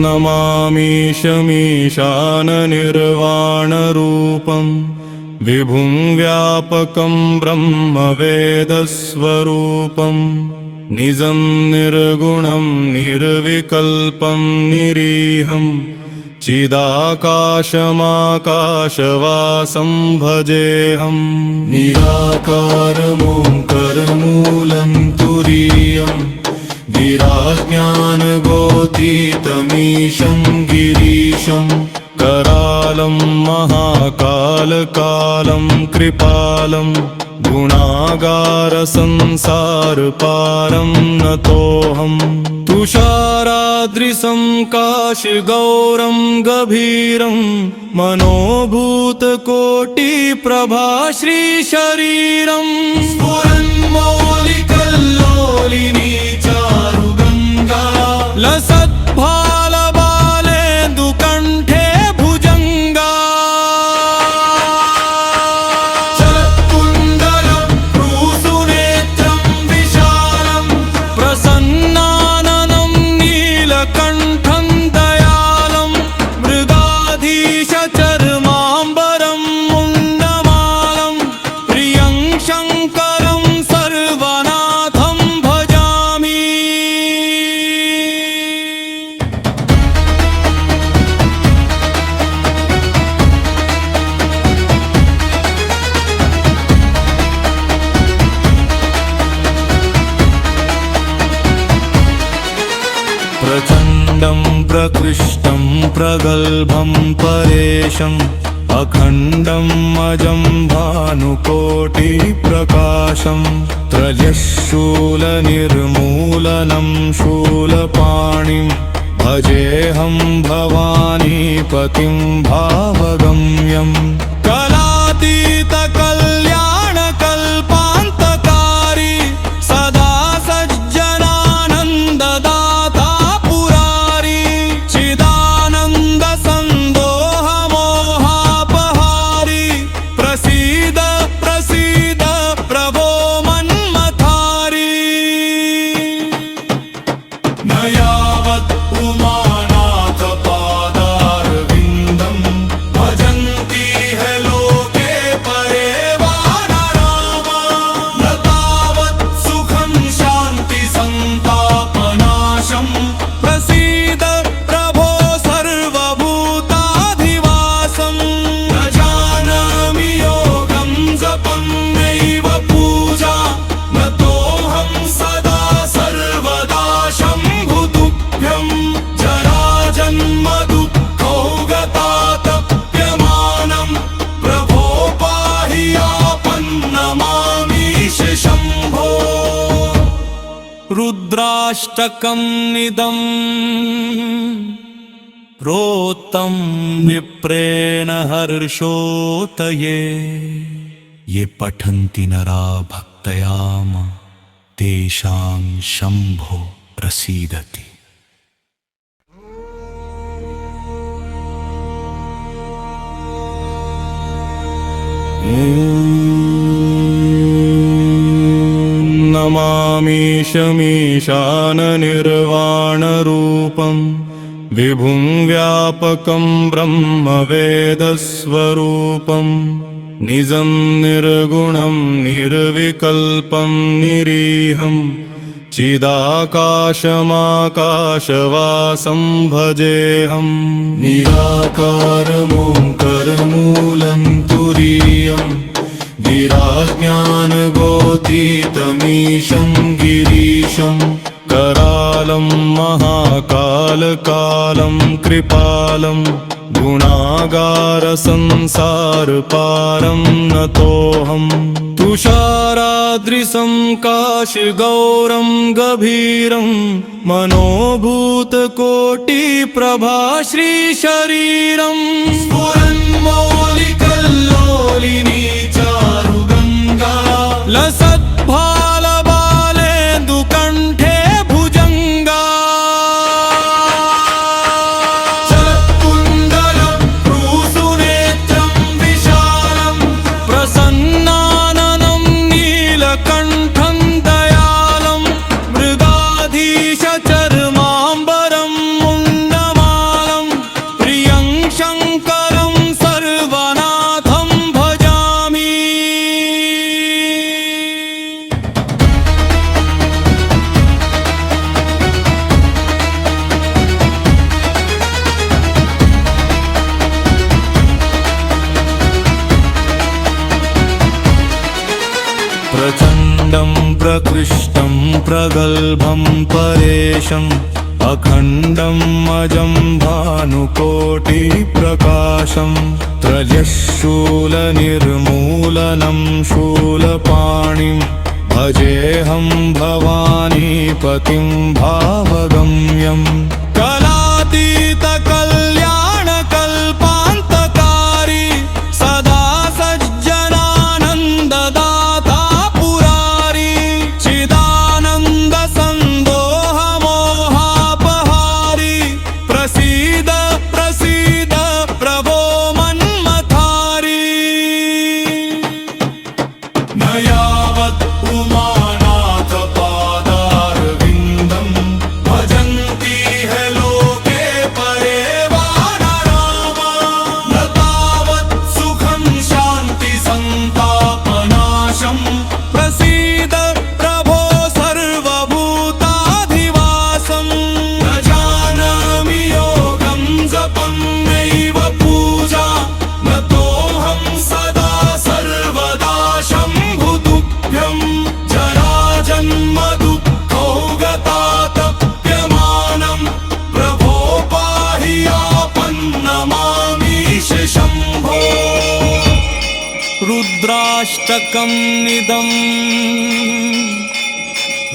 नमामीशमीशाननिर्वाणरूपं विभुं व्यापकं ब्रह्मवेदस्वरूपं निजं निर्गुणं निर्विकल्पं निरीहं चिदाकाशमाकाशवासं भजेऽहं निराकारमोङ्कारमूलं तुरीयं गिराज्ञानगोतीतमीशं गिरीशं करालं महाकालकालं कृपालं गुणागारसंसारपारं नतोऽहं तुषाराद्रिसं काशगौरं गभीरं मनोभूतकोटिप्रभाश्रीशरीरं स्फुरन्मौलिकल्लोलिनी चारुगङ्गा लसद्भालबालेन्दुकण्ठे भुजङ्गा चलत्कुण्डलं भ्रूसुनेत्रं विशालं प्रसन्नाननं नीलकण्ठं दयालं मृगाधीशचर्माम्बरं मुण्डमालं प्रियं शङ्करं सर्वनाथं भजामि। प्रचण्डं प्रकृष्टं प्रगल्भं परेशम् अखण्डम् अजं भानुकोटिप्रकाशं त्रयशूलनिर्मूलनं शूलपाणिं भजेऽहं भवानीपतिं भावगम्यं कलातीतकल्याणकल्पान्तकारी सदा सज्जनानन्ददाता पुरारी चिदानन्दसन्दोहमोहापहारी प्रसीद प्रसीद प्रभो मन्मथारी न यावत् उमानाथ पादारविन्दं भजन्ति है लोके परे वानरामा न तावत् सुखं शान्ति सन्तापनाशं प्रसीद प्रभो सर्वभूताधिवासं न जानामि योगं जपं नैव पूजा न तोऽहं सदा सर्वदा शम्भुतुभ्यं जराजन्म दुःखौगतातप्यमानं प्रभो पाहि आपन्नमामीश शम्भो। रुद्राष्टकमिदं प्रोक्तं विप्रेण हर्षोतये ये पठन्ति नरा भक्तयाम तेषां शम्भो प्रसीदति। नमामीशमीशाननिर्वाणरूपं विभुं व्यापकं ब्रह्मवेदस्वरूपं निजं निर्गुणं निर्विकल्पं निरीहं चिदाकाशमाकाशवासं भजेऽहं निराकारमोङ्कारमूलं तुरीयं गिराज्ञानगोतीतमीशं गिरीशं करालं महाकालकालं कृपालं गुणागारसंसारपारं नतोऽहं तुषाराद्रिसं काशगौरं गभीरं मनोभूतकोटिप्रभाश्रीशरीरं स्फुरन्मौलिकल्लोलिनी चारुगङ्गा लसद्भालबालेन्दुकण्ठे भुजङ्गा चलत्कुण्डलं भ्रूसुनेत्रं विशालं प्रसन्नाननं नीलकण्ठं दयालं मृगा प्रचण्डं प्रकृष्टं प्रगल्भं परेशम् अखण्डम् अजं भानुकोटिप्रकाशं त्रयशूलनिर्मूलनं शूलपाणिं भजेऽहं भवानीपतिं भावगम्यम् कलातीतकल्याणकल्पान्तकारी सदा सज्जनानन्ददाता पुरारी चिदानन्दसन्दोहमोहापहारी प्रसीद प्रसीद प्रभो मन्मथारी न यावत् उमानाथ पादारविन्दं भजन्ति है लोके परे वानरामा न तावत् सुखं शान्ति सन्तापनाशं प्रसीद प्रभो सर्वभूताधिवासं न जानामि योगं जपं नैव पूजा न तोऽहं सदा सर्वदा शम्भुतुभ्यं जराजन्म दुःखौगतातप्यमानं प्रभो पाहि आपन्नमामीश शम्भो रुद्राष्टकमिदं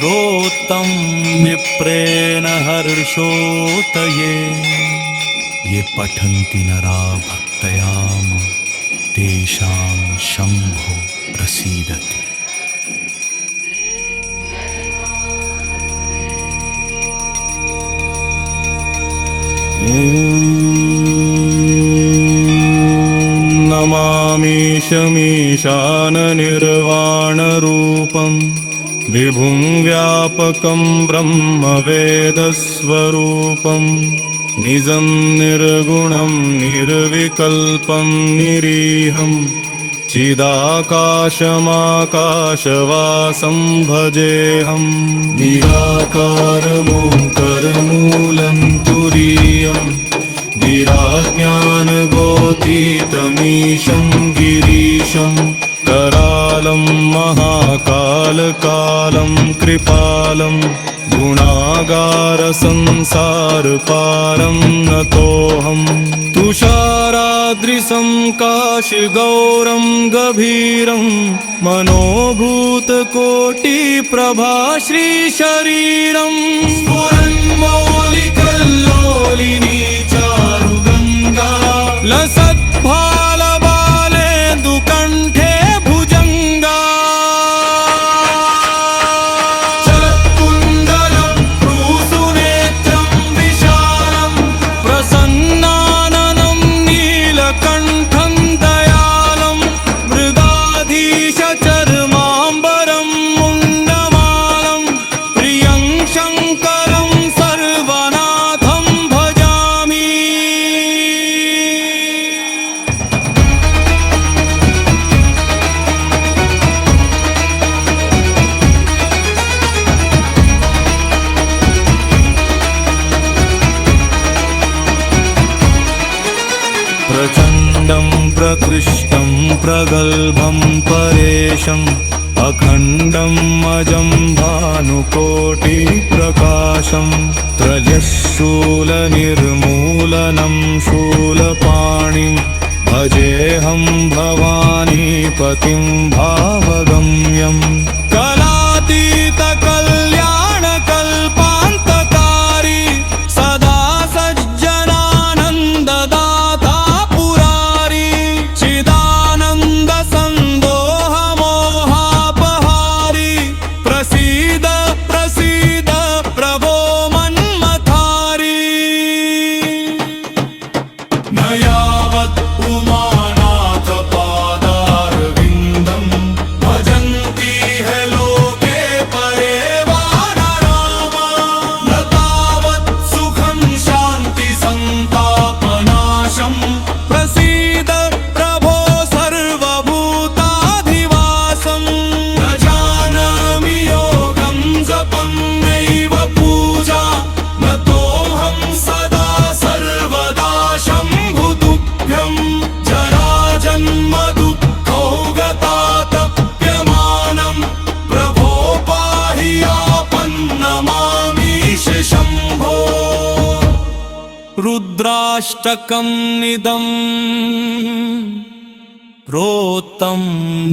रोत्तं विप्रेण हर्षोतये ये पठन्ति नरा भक्तयाम तेषां शम्भो प्रसीदति। नमामीशमीशाननिर्वाणरूपं विभुं व्यापकं ब्रह्मवेदस्वरूपं निजं निर्गुणं निर्विकल्पं निरीहं चिदाकाशमाकाशवासं भजेऽहं निराकारमोङ्करमूलं तुरीयं गिराज्ञानगोतीतमीशं गिरीशं करालं महाकालकालं कृपालं गुणागारसंसारपारं नतोऽहं तुषाराद्रिसं काशगौरं गभीरं मनोभूतकोटिप्रभा श्रीशरीरं स्फुरन्मौलिकल्लोलिनी चारुगङ्गा लसद्भालबालेन्दुकण्ठे भुजङ्गा चलत्कुण्डलं भ्रूसुनेत्रं विशालं प्रसन्नाननं नीलकण्ठं दयालं मृगाधीशचर्माम्बरं मुण्डमालं प्रियं शङ्करं सर्वनाथं भजामि। प्रचण्डं प्रकृष्टं प्रगल्भं परेशम् अखण्डम् अजं भानुकोटिप्रकाशं त्रयशूलनिर्मूलनं शूलपाणिं भजेऽहं भवानीपतिं भावगम्यम् कलातीतकल्याणकल्पान्तकारी सदा सज्जनानन्ददाता पुरारी चिदानन्दसन्दोहमोहापहारी प्रसीद प्रसीद प्रभो मन्मथारी न यावत् उमानाथ पादारविन्दं भजन्ति है रुद्राष्टकमिदं प्रोक्तं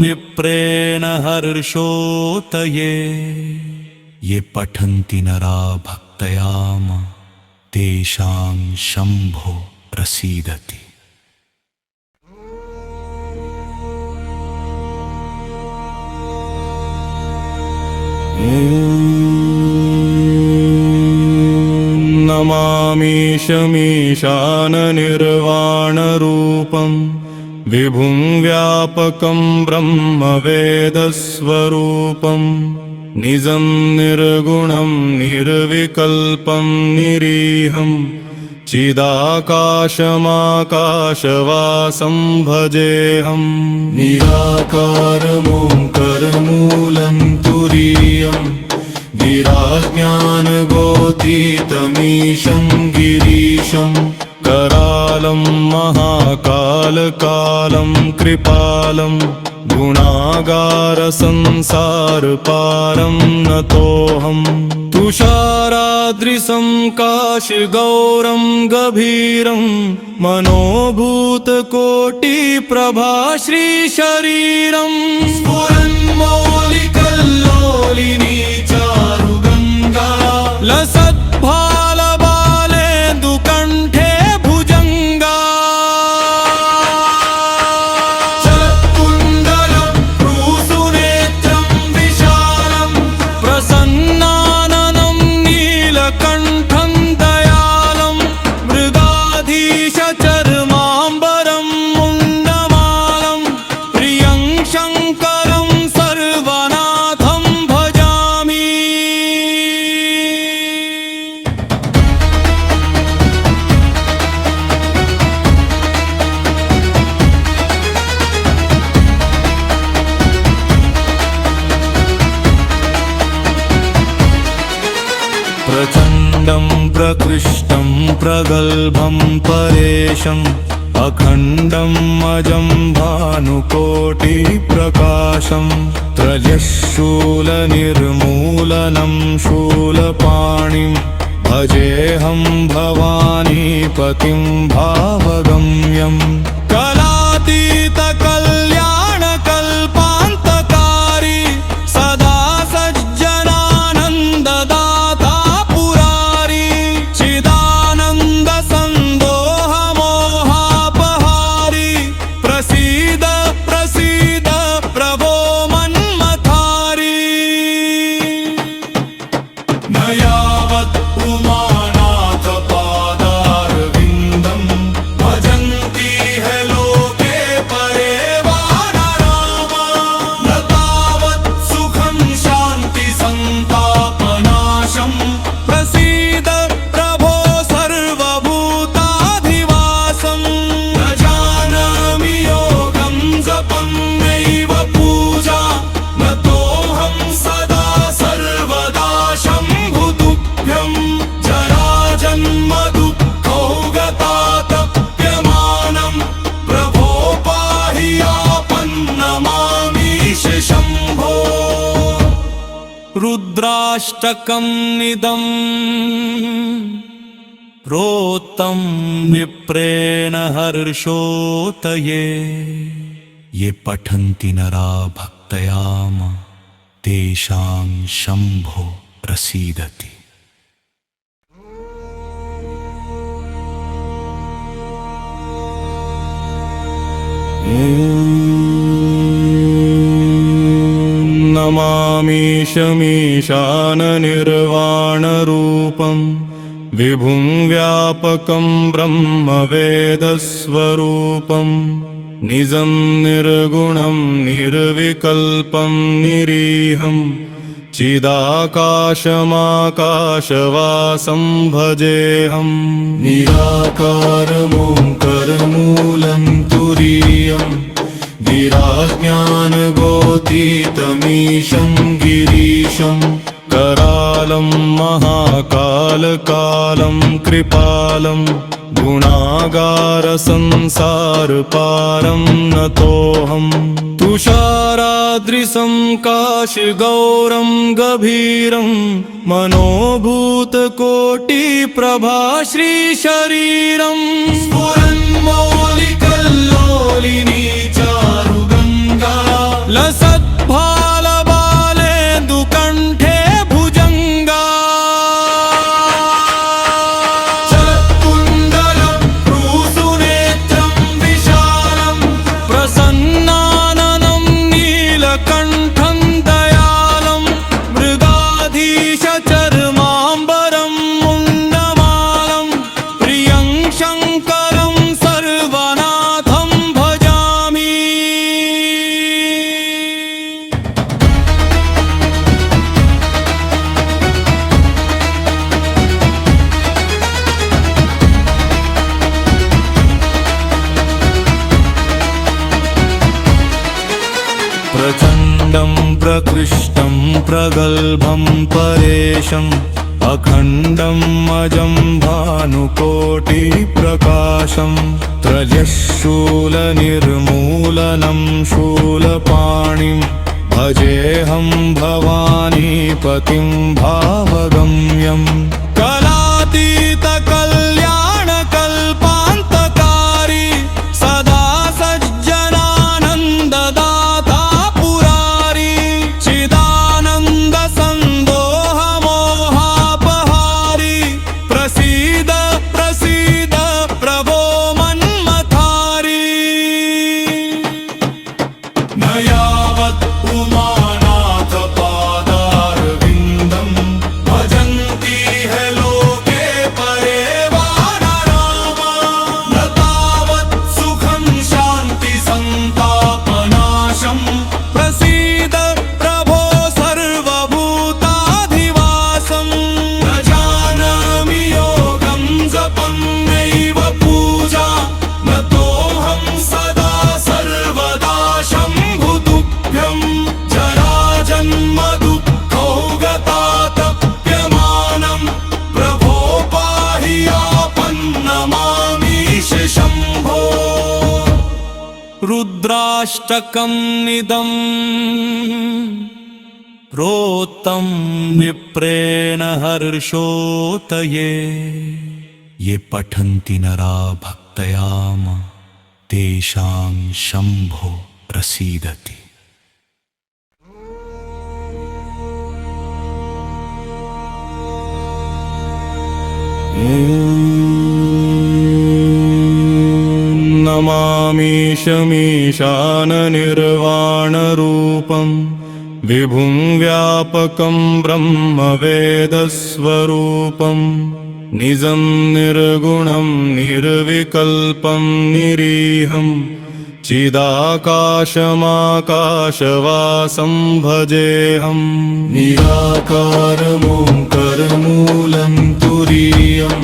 विप्रेण हर्षोतये ये पठन्ति नरा भक्तयाम तेषां शम्भो प्रसीदति। नमामीशमीशाननिर्वाणरूपं विभुं व्यापकं ब्रह्मवेदस्वरूपं निजं निर्गुणं निर्विकल्पं निरीहं चिदाकाशमाकाशवासं भजेऽहं निराकारमोङ्करमूलं तुरीयं गिराज्ञानगोतीतमीशं गिरीशं करालं महाकालकालं कृपालं गुणागारसंसारपारं नतोऽहम् तुषाराद्रिसं काशगौरं गभीरं मनोभूतकोटिप्रभा श्रीशरीरं स्फुरन्मौलिकल्लोलिनी चारुगङ्गा लसद्भालबालेन्दुकण्ठे भुजङ्गा चलत्कुण्डलं भ्रूसुनेत्रं विशालं प्रसन्नाननं नीलकण्ठं दयालं मृगाधीशचर्माम्बरं मुण्डमालं प्रियं शङ्करं सर्वनाथं भजामि। प्रचण्डं प्रकृष्टं प्रगल्भं परेशम् अखण्डं अजं भानुकोटिप्रकाशं त्रयशूलनिर्मूलनं शूलपाणिं भजेऽहं भवानीपतिं भावगम्यं कलातीतकल्याणकल्पान्तकारी सदा सज्जनानन्ददाता पुरारी चिदानन्दसन्दोहमोहापहारी प्रसीद प्रसीद प्रभो मन्मथारी। न यावत् उमानाथ पादारविन्दं भजन्ति है लोके परे वा नरामा न तावत् सुखं शान्ति सन्तापनाशं प्रसीद प्रभो सर्वभूताधिवासं न जानामि योगं जपं नैव पूजा न तोऽहं सदा सर्वदा शम्भुतुभ्यं जराजन्मदुःखौगतातप्यमानं प्रभो पाहि आपन्नमामीश शम्भो। रुद्राष्टकमिदं प्रोक्तं विप्रेण हर्षोतये ये पठन्ति नरा भक्तयाम तेषां शम्भो प्रसीदति। नमामीशमीशाननिर्वाणरूपं विभुं व्यापकं ब्रह्मवेदस्वरूपं निजं निर्गुणं निर्विकल्पं निरीहं चिदाकाशमाकाशवासं भजेऽहं निराकारमोङ्करमूलं तुरीयं गिराज्ञानगोतीतमीशं गिरीशं करालं करालं महाकालकालं कृपालं गुणागारसंसारपारं नतोऽहम् तुषाराद्रिसं काशगौरं गभीरं मनोभूतकोटिप्रभा श्रीशरीरम् स्फुरन्मौलिकल्लोलिनी चारुगङ्गा लसद्भालबालेन्दुकण्ठे भुजङ्गा चलत्कुण्डलं भ्रूसुनेत्रं विशालं प्रसन्नाननं नीलकण्ठं दयालं मृगाधीशचर्माम्बरं मुण्डमालं प्रियं शङ्करं सर्वनाथं भजामि। प्रचण्डं प्रकृष्टं प्रगल्भं परेशम् अखण्डम् अजं भानुकोटिप्रकाशं त्रयशूलनिर्मूलनं शूलपाणिं भजेऽहं भवानीपतिं भावगम्यं कलातीतकल्याणकल्पान्तकारी सदा सज्जनानन्ददाता पुरारी चिदानन्दसन्दोहमोहापहारी प्रसीद प्रसीद प्रभो मन्मथारी न यावत् उमानाथ पादारविन्दं भजन्ति है लोके परे वानरामा न तावत् सुखं शान्ति सन्तापनाशं प्रसीद प्रभो सर्वभूताधिवासं न जानामि योगं जपं नैव पूजा न तोऽहं सदा सर्वदा शम्भुतुभ्यं जराजन्म दुःखौगतातप्यमानं प्रभो पाहि आपन्नमामीश शम्भो। रुद्राष्टकमिदं प्रोक्तं विप्रेण हर्षोतये ये पठन्ति नरा भक्तयाम तेषां शम्भो प्रसीदति। नमामीशमीशाननिर्वाणरूपं विभुं व्यापकं ब्रह्मवेदस्वरूपं निजं निर्गुणं निर्विकल्पं निरीहं चिदाकाशमाकाशवासं भजेऽहं निराकारमोङ्करमूलं तुरीयं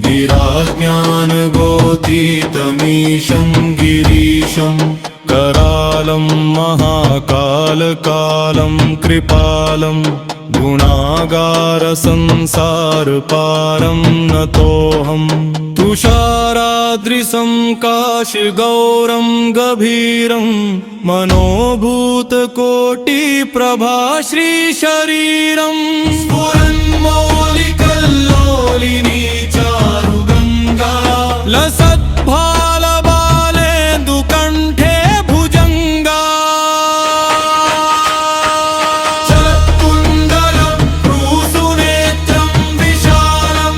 गिराज्ञानगोतीतमीशं गिरीशं करालं महाकालकालं कृपालं गुणागारसंसारपारं नतोऽहम् तुषाराद्रिसं काशगौरं गभीरं मनोभूतकोटिप्रभा श्रीशरीरम् स्फुरन्मौलिकल्लोलिनी चारुगङ्गा लसद्भालबालेन्दुकण्ठे भुजङ्गा चलत्कुण्डलं भ्रूसुनेत्रं विशालं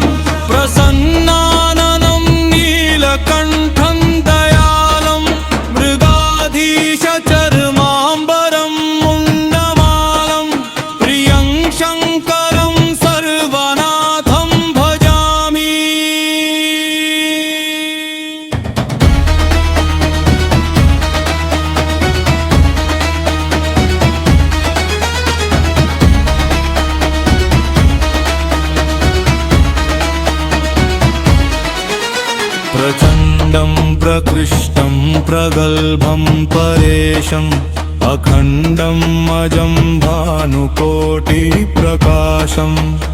प्रसन्नाननं नीलकण्ठं दयालं मृगाधीशचर्माम्बरं मुण्डमालं प्रियं शङ्करं सर्वनाथं भजामि। प्रचण्डं प्रकृष्टं प्रगल्भं परेशम् अखण्डम् अजं भानुकोटिप्रकाशं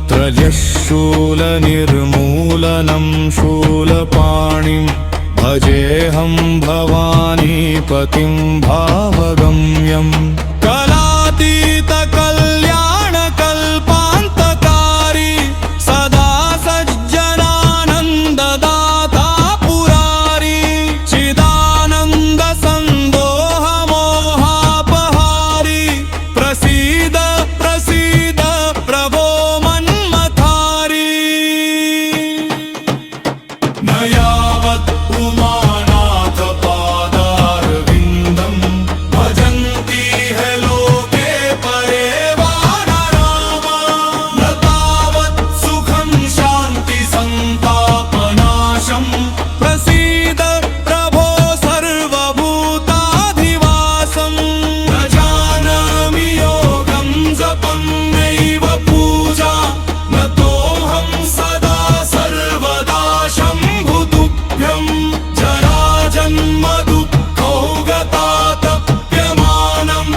त्रयशूलनिर्मूलनं शूलपाणिं भजेऽहं भवानीपतिं भावगम्यम् कलातीतकल्याणकल्पान्तकारी सदा सज्जनानन्ददाता पुरारी चिदानन्दसन्दोहमोहापहारी प्रसीद प्रसीद प्रभो मन्मथारी न यावत् उमानाथ पादारविन्दं भजन्ति है लोके परे वानरामा न तावत् सुखं शान्ति सन्तापनाशं प्रसीद प्रभो सर्वभूताधिवासं न जानामि योगं जपं नैव पूजा न तोऽहं सदा सर्वदा शम्भुतुभ्यं जराजन्म दुःखौगतातप्यमानं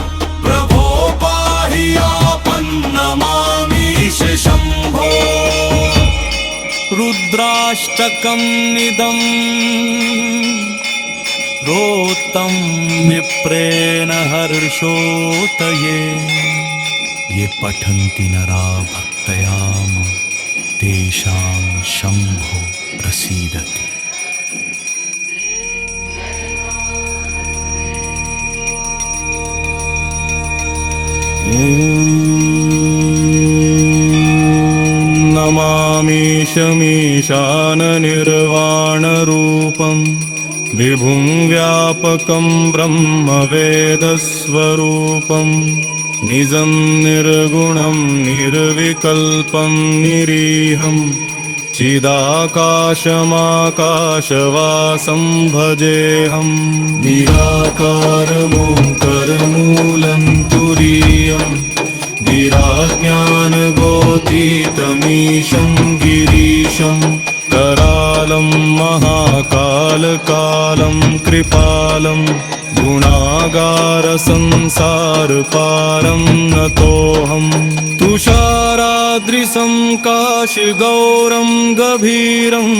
प्रभो पाहि आपन्नमामीश शम्भो रुद्राष्टकं निदम् रोत्तं विप्रेण हर्षोतये ये पठन्ति नरा भक्तयाम तेषां शम्भो प्रसीदति। नमामीशमीशाननिर्वाणरूपं विभुं व्यापकं ब्रह्मवेदस्वरूपं निजं निर्गुणं निर्विकल्पं निरीहं चिदाकाशमाकाशवासं भजेऽहं निराकारमोङ्करमूलं तुरीयं गिराज्ञानगोतीतमीशं गिरीशं करालं महाकालकालं कृपालं गुणागारसंसारपारं नतोऽहं तुषाराद्रिसं काशगौरं गभीरं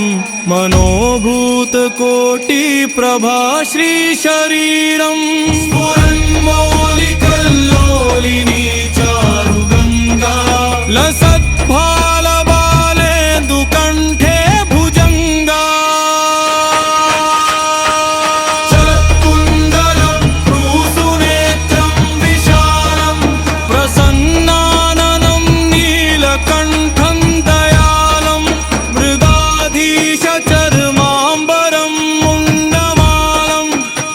मनोभूतकोटिप्रभा श्रीशरीरं स्फुरन्मौलिकल्लोलिनी चारुगङ्गा लसद्भालबालेन्दुकण्ठे भुजङ्गा चलत्कुण्डलं भ्रूसुनेत्रं विशालं प्रसन्नाननं नीलकण्ठं दयालं मृगाधीशचर्माम्बरं मुण्डमालं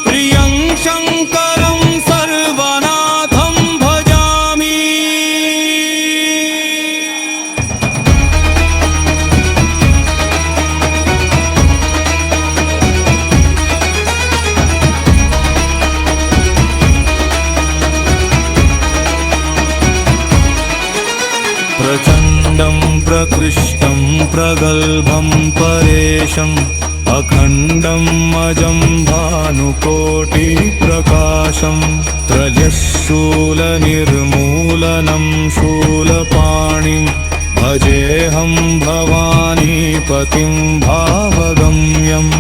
प्रियं शङ्करं सर्वनाथं भजामि। प्रचण्डं प्रकृष्टं प्रगल्भं परेशम् अखण्डम् अजं भानुकोटिप्रकाशं त्रयशूलनिर्मूलनं शूलपाणिं भजेऽहं भवानीपतिं भावगम्यम्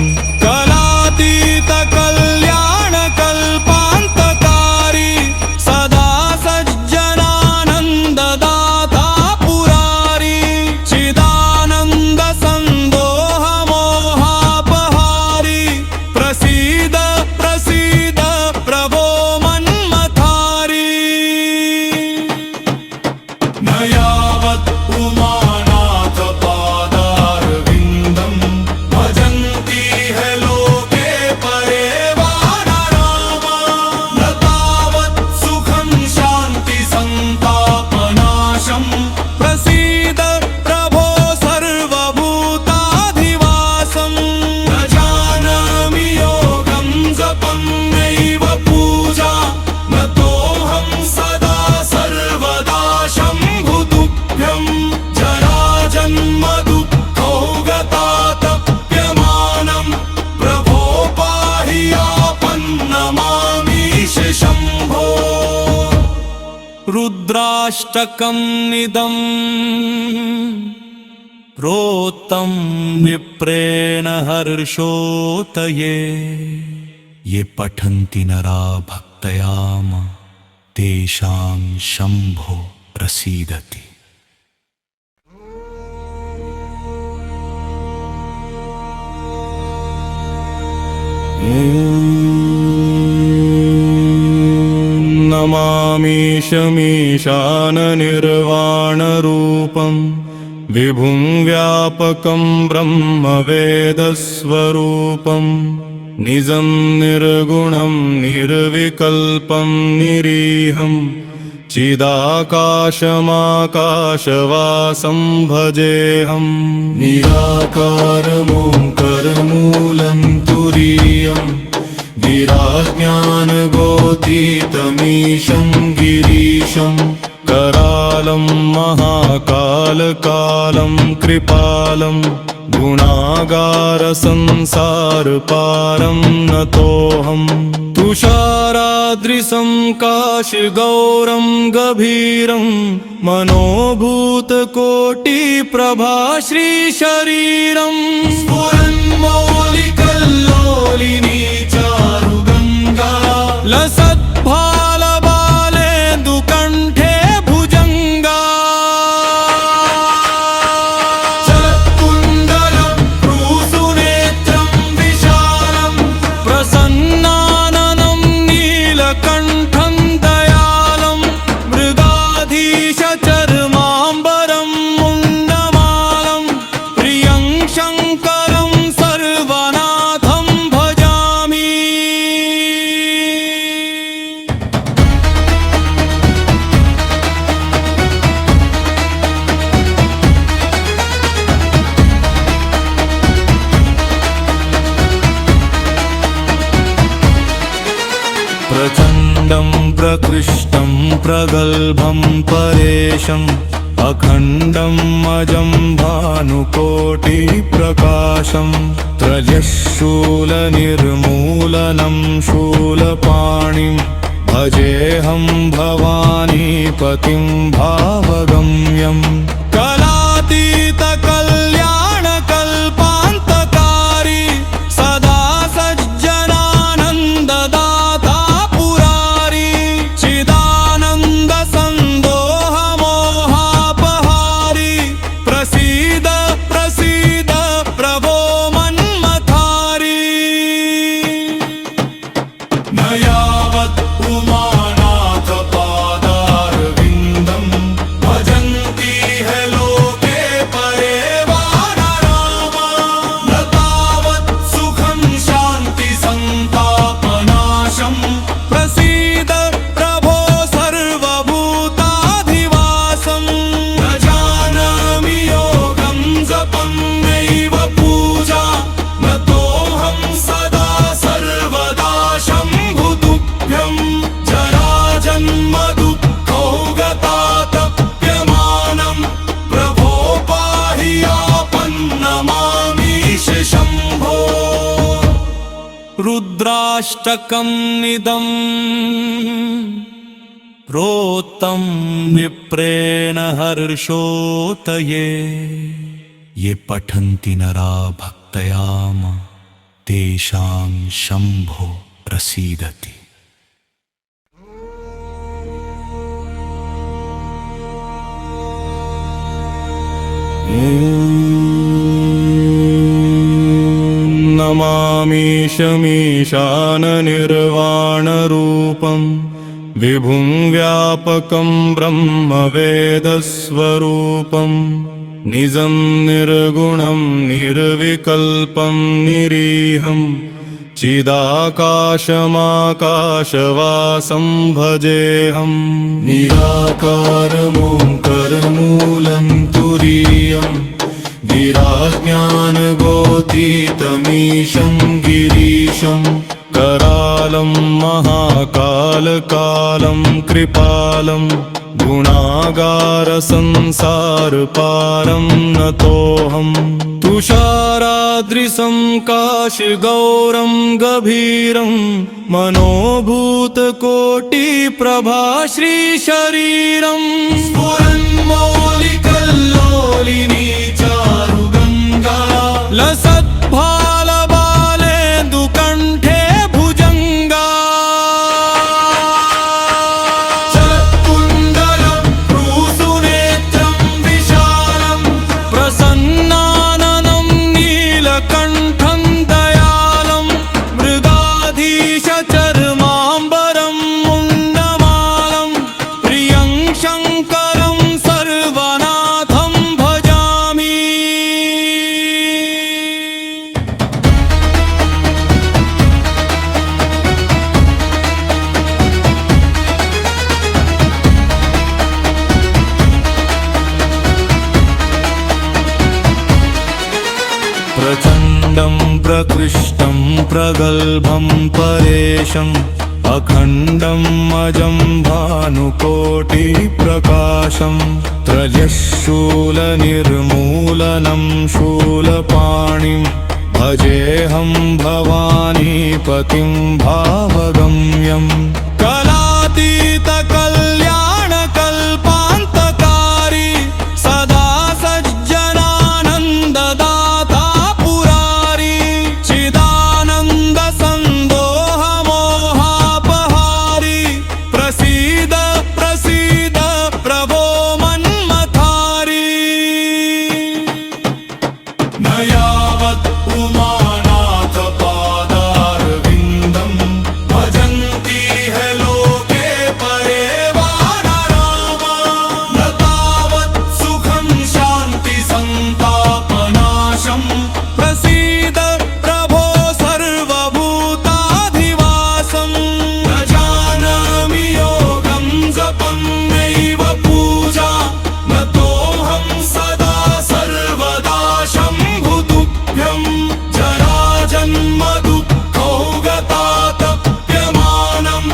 कलातीतकल्याणकल्पान्तकारी सदा सज्जनानन्ददाता पुरारी चिदानन्दसन्दोहमोहापहारी प्रसीद प्रसीद प्रभो मन्मथारी न यावत् उमानाथ पादारविन्दं भजन्ति है लोके रुद्राष्टकमिदं प्रोक्तं विप्रेण हर्षोतये ये पठन्ति नरा भक्तयाम तेषां शम्भो प्रसीदति। नमामीशमीशाननिर्वाणरूपं विभुं व्यापकं ब्रह्मवेदस्वरूपं निजं निर्गुणं निर्विकल्पं निरीहं चिदाकाशमाकाशवासं भजेऽहं निराकारमोङ्करमूलं तुरीयं गिराज्ञानगोतीतमीशं गिरीशं करालं महाकालकालं कृपालं गुणागारसंसारपारं नतोऽहम् तुषाराद्रिसं काशगौरं गभीरं मनोभूतकोटिप्रभा श्रीशरीरं स्फुरन्मौलिकल्लोलिनी चारुगङ्गा लसद्भालबालेन्दुकण्ठे भुजङ्गा चलत्कुण्डलं भ्रूसुनेत्रं विशालं प्रसन्नाननं नीलकण्ठं दयालं मृगाधीशचर्माम्बरं मुण्डमालं प्रियं शङ्करं सर्वनाथं भजामि। प्रचण्डं प्रकृष्टं प्रगल्भं परेशम् अखण्डं अजं भानुकोटिप्रकाशं त्रयशूलनिर्मूलनं शूलपाणिं भजेऽहं भवानीपतिं भावगम्यं कलातीतकल्याणकल्पान्तकारी सदा सज्जनानन्ददाता पुरारी चिदानन्दसन्दोहमोहापहारी प्रसीद प्रसीद प्रभो मन्मथारी। न यावत् उमानाथ पादारविन्दं भजन्ति है लोके परे वा नरामा न तावत् सुखं शान्ति सन्तापनाशं प्रसीद प्रभो सर्वभूताधिवासं न जानामि योगं जपं नैव पूजा न तोऽहं सदा सर्वदा शम्भुतुभ्यं जराजन्मदुःखौगतातप्यमानं प्रभो पाहि आपन्नमामीश शम्भो। रुद्राष्टकमिदं प्रोक्तं विप्रेण हर्षोतये ये पठन्ति नरा भक्तयाम तेषां शम्भो प्रसीदति। नमामीशमीशाननिर्वाणरूपं विभुं व्यापकं ब्रह्मवेदस्वरूपं निजं निर्गुणं निर्विकल्पं निरीहं चिदाकाशमाकाशवासं भजेऽहं निराकारमोङ्करमूलं तुरीयं गिराज्ञानगोतीतमीशं गिरीशं करालं महाकालकालं कृपालं गुणागारसंसारपारं नतोऽहं तुषाराद्रिसं काशगौरं गभीरं मनोभूतकोटिप्रभा श्रीशरीरं स्फुरन्मौलिकल्लोलिनी चारुगङ्गा लसद्भालबालेन्दुकण्ठे भुजङ्गा चलत्कुण्डलं भ्रूसुनेत्रं विशालं प्रसन्नाननं नीलकण्ठं दयालं मृगाधीशचर्माम्बरं मुण्डमालं प्रियं शङ्करं सर्वनाथं भजामि। प्रचण्डं प्रकृष्टं प्रगल्भं परेशम् अखण्डम् अजं भानुकोटिप्रकाशं त्रयशूलनिर्मूलनं शूलपाणिं भजेऽहं भवानीपतिं भावगम्यं कलातीतकल्याणकल्पान्तकारी सदा सज्जनानन्ददाता पुरारी चिदानन्दसन्दोहमोहापहारी प्रसीद प्रसीद प्रभो मन्मथारी न यावत् उमानाथ पादारविन्दं भजन्ति है लोके परे वानरामा न तावत् सुखं शान्ति सन्तापनाशं प्रसीद प्रभो सर्वभूताधिवासं न जानामि योगं जपं नैव पूजा न तोऽहं सदा सर्वदा शम्भुतुभ्यं जराजन्म दुःखौगतातप्यमानं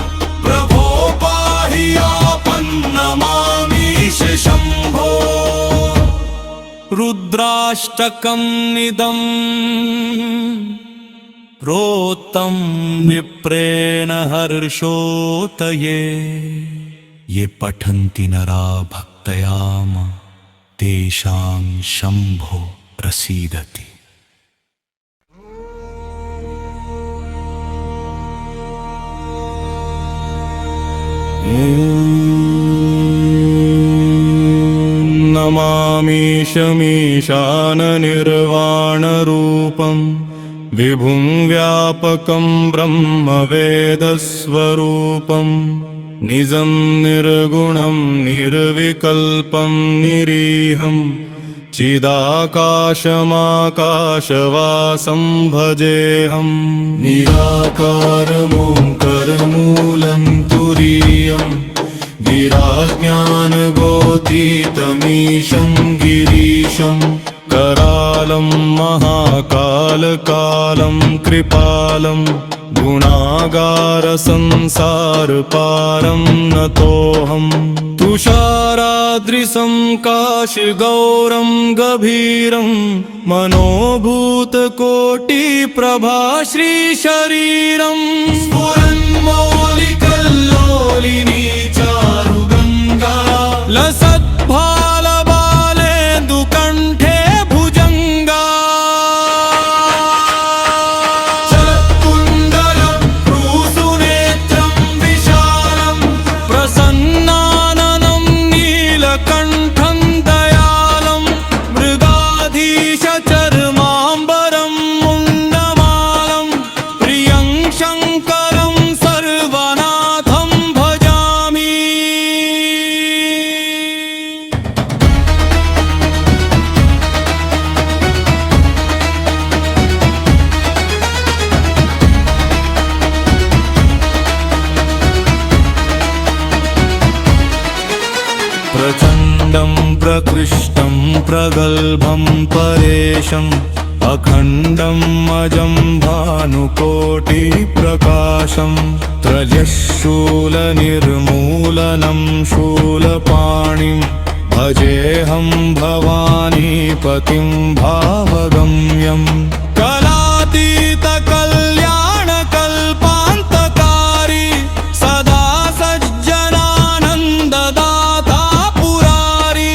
प्रभो पाहि आपन्नमामीश शम्भो। रुद्राष्टकमिदं प्रोक्तं विप्रेण हर्षोतये ये पठन्ति नरा भक्तयाम तेषां शम्भो प्रसीदति। नमामीशमीशाननिर्वाणरूपं विभुं व्यापकं ब्रह्मवेदस्वरूपं निजं निर्गुणं निर्विकल्पं निरीहं चिदाकाशमाकाशवासं भजेऽहं निराकारमोङ्करमूलं तुरीयं गिराज्ञानगोतीतमीशं गिरीशं करालं महाकालकालं कृपालं गुणागारसंसारपारं नतोऽहं तुषाराद्रिसं काशगौरं गभीरं मनोभूतकोटिप्रभा श्रीशरीरं स्फुरन्मौलिकल्लोलिनी चारुगङ्गा लसद्भालबालेन्दुकण्ठे भुजङ्गा चलत्कुण्डलं भ्रूसुनेत्रं विशालं प्रसन्नाननं नीलकण्ठं दयालं मृगाधीशचर्माम्बरं मुण्डमालं प्रियं शङ्करं सर्वनाथं भजामि। प्रचण्डं प्रकृष्टं प्रगल्भं परेशम् अखण्डम् अजं भानुकोटिप्रकाशं त्रयशूलनिर्मूलनं शूलपाणिं भजेऽहं भवानीपतिं भावगम्यम् कलातीतकल्याणकल्पान्तकारी सदा सज्जनानन्ददाता पुरारी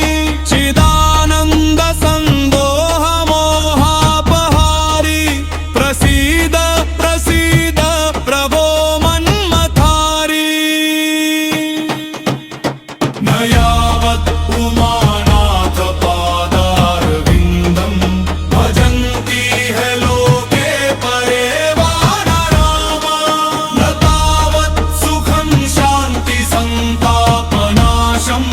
चिदानन्दसन्दोहमोहापहारी प्रसीद प्रसीद प्रभो मन्मथारी न यावत् उमानाथ पादारविन्दं भजन्ति है लोके परे वानरामा न तावत् सुखं शान्ति सन्तापनाशं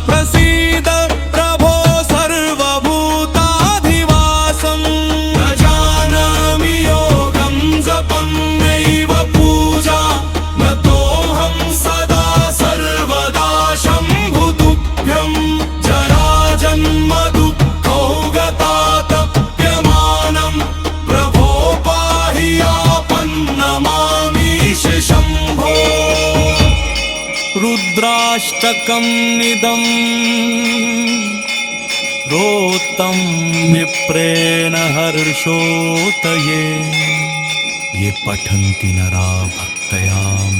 प्रसीद प्रभो सर्वभूताधिवासं न जानामि योगं जपं नैव पूजा न तोऽहं सदा सर्वदा शम्भुतुभ्यं जराजन्म दुःखौगतातप्यमानं प्रभो पाहि आपन्नमामीश शम्भो रुद्राष्टकं निदम् रोत्तं विप्रेण हर्षोतये ये पठन्ति नरा भक्तयाम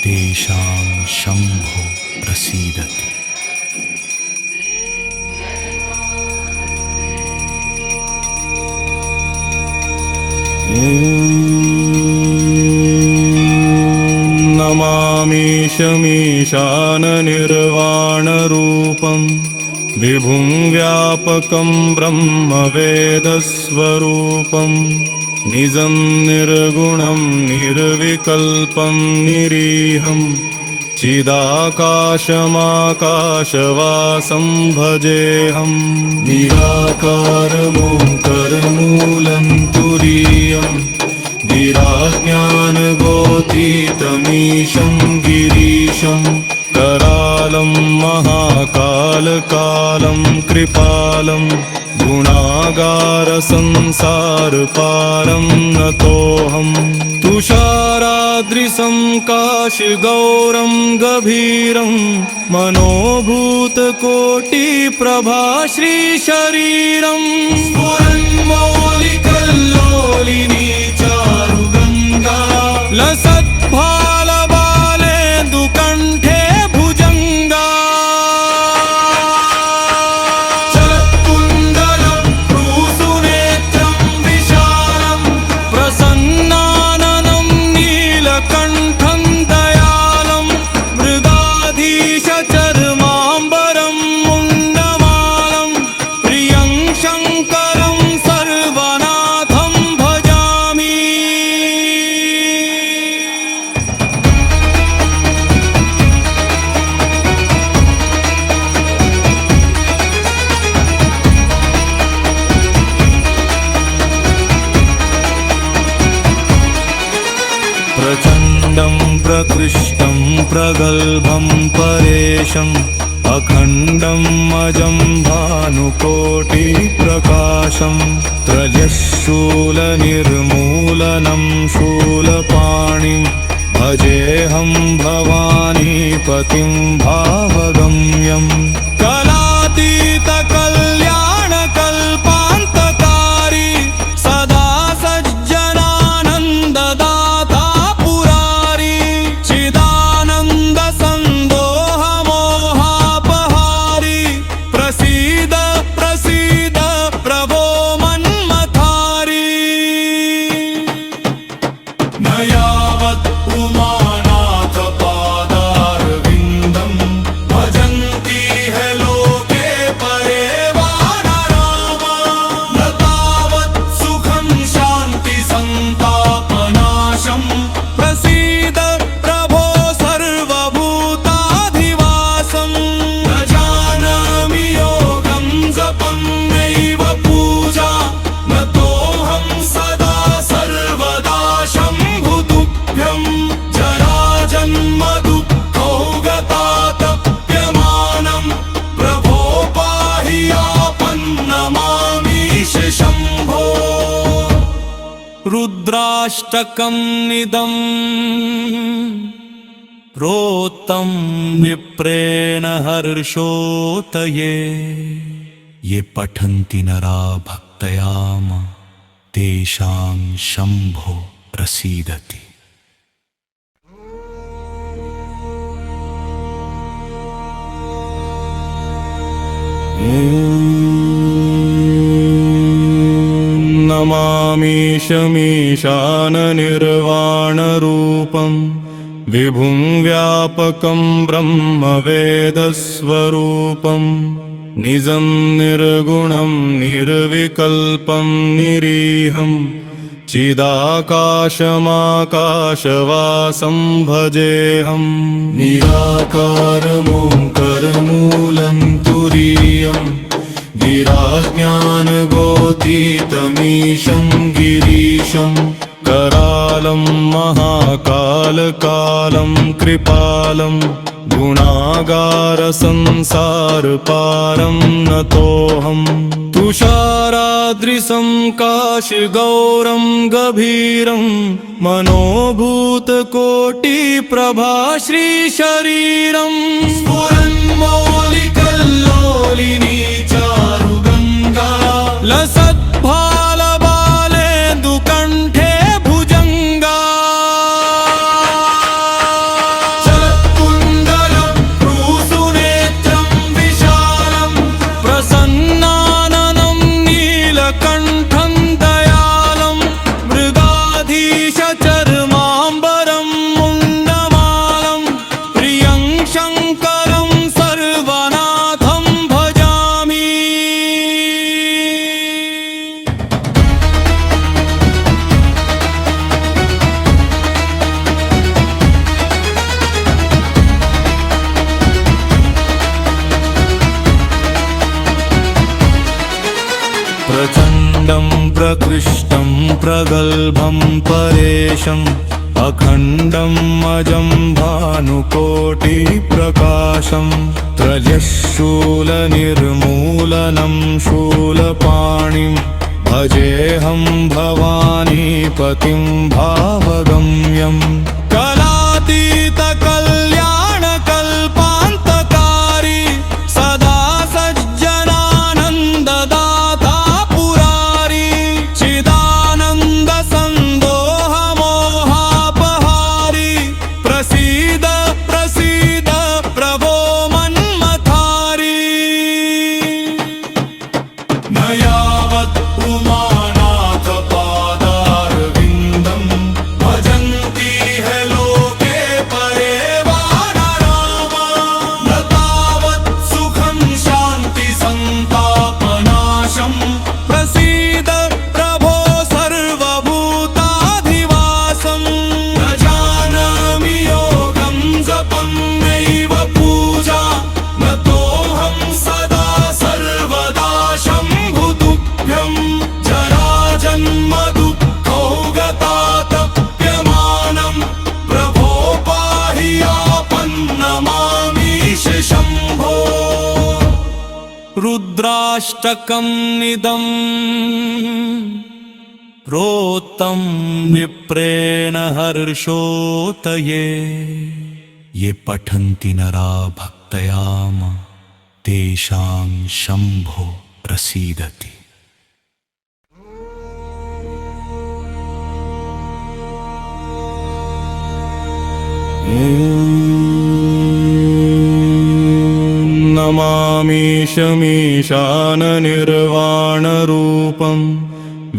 तेषां शम्भो प्रसीदति। नमामीशमीशाननिर्वाणरूपं विभुं व्यापकं ब्रह्मवेदस्वरूपं निजं निर्गुणं निर्विकल्पं निरीहं चिदाकाशमाकाशवासं भजेऽहं निराकारमोङ्करमूलं तुरीयं गिराज्ञानगोतीतमीशं गिरीशं करालं महाकालकालं कृपालं गुणागारसंसारपारं नतोऽहं तुषाराद्रिसं काशगौरं गभीरं मनोभूतकोटिप्रभा श्रीशरीरं स्फुरन्मौलिकल्लोलिनी चारुगङ्गा लसद्भालबालेन्दुकण्ठे भुजङ्गा चलत्कुण्डलं भ्रूसुनेत्रं विशालं प्रसन्नाननं नीलकण्ठं दयालं मृगाधीशचर्माम्बरं मुण्डमालं प्रियं शङ्करं सर्वनाथं भजामि। प्रचण्डं प्रकृष्टं प्रगल्भं परेशम् अखण्डम् अजं भानुकोटिप्रकाशं त्रयशूलनिर्मूलनं शूलपाणिं भजेऽहं भवानीपतिं भावगम्यम् कलातीतकल्याणकल्पान्तकारी सदा सज्जनानन्ददाता पुरारी चिदानन्दसन्दोहमोहापहारी प्रसीद प्रसीद प्रभो मन्मथारी न यावत् उमानाथ पादारविन्दं भजन्ति है रुद्राष्टकमिदं प्रोक्तं विप्रेण हर्षोतये ये पठन्ति नरा भक्तयाम तेषां शम्भो प्रसीदति। नमामीशमीशाननिर्वाणरूपं विभुं व्यापकं ब्रह्मवेदस्वरूपं निजं निर्गुणं निर्विकल्पं निरीहं चिदाकाशमाकाशवासं भजेऽहं निराकारमोङ्करमूलं तुरीयं गिराज्ञानगोतीतमीशं गिरीशं करालं महाकालकालं कृपालं गुणागारसंसारपारं नतोऽहं तुषाराद्रिसं काशगौरं गभीरं मनोभूतकोटिप्रभा श्रीशरीरं स्फुरन्मौलिकल्लोलिनी चारुगङ्गा लसद्भालबालेन्दुकण्ठे भुजङ्गा चलत्कुण्डलं भ्रूसुनेत्रं विशालं प्रसन्नाननं नीलकण्ठं दयालं मृगाधीशचर्माम्बरं मुण्डमालं प्रियं शङ्करं सर्वनाथं भजामि। प्रचण्डं प्रकृष्टं प्रगल्भं परेशम् अखण्डं अजं भानुकोटिप्रकाशं त्रयशूलनिर्मूलनं शूलपाणिं भजेऽहं भवानीपतिं भावगम्यं कलातीतकल्याणकल्पान्तकारी सदा सज्जनानन्ददाता पुरारी चिदानन्दसन्दोहमोहापहारी प्रसीद प्रसीद प्रभो मन्मथारी। न यावत् उमानाथ पादारविन्दं भजन्ति है लोके परे वा नरामा न तावत् सुखं शान्ति सन्तापनाशं प्रसीद प्रभो सर्वभूताधिवासं न जानामि योगं जपं नैव पूजा न तोऽहं सदा सर्वदा शम्भुतुभ्यं जराजन्म दुःखौगतातप्यमानं प्रभो पाहि आपन्नमामीश शम्भो। रुद्राष्टकमिदं प्रोक्तं विप्रेण हर्षोतये ये पठन्ति नरा भक्तयाम तेषां शम्भो प्रसीदति। नमामीशमीशाननिर्वाणरूपं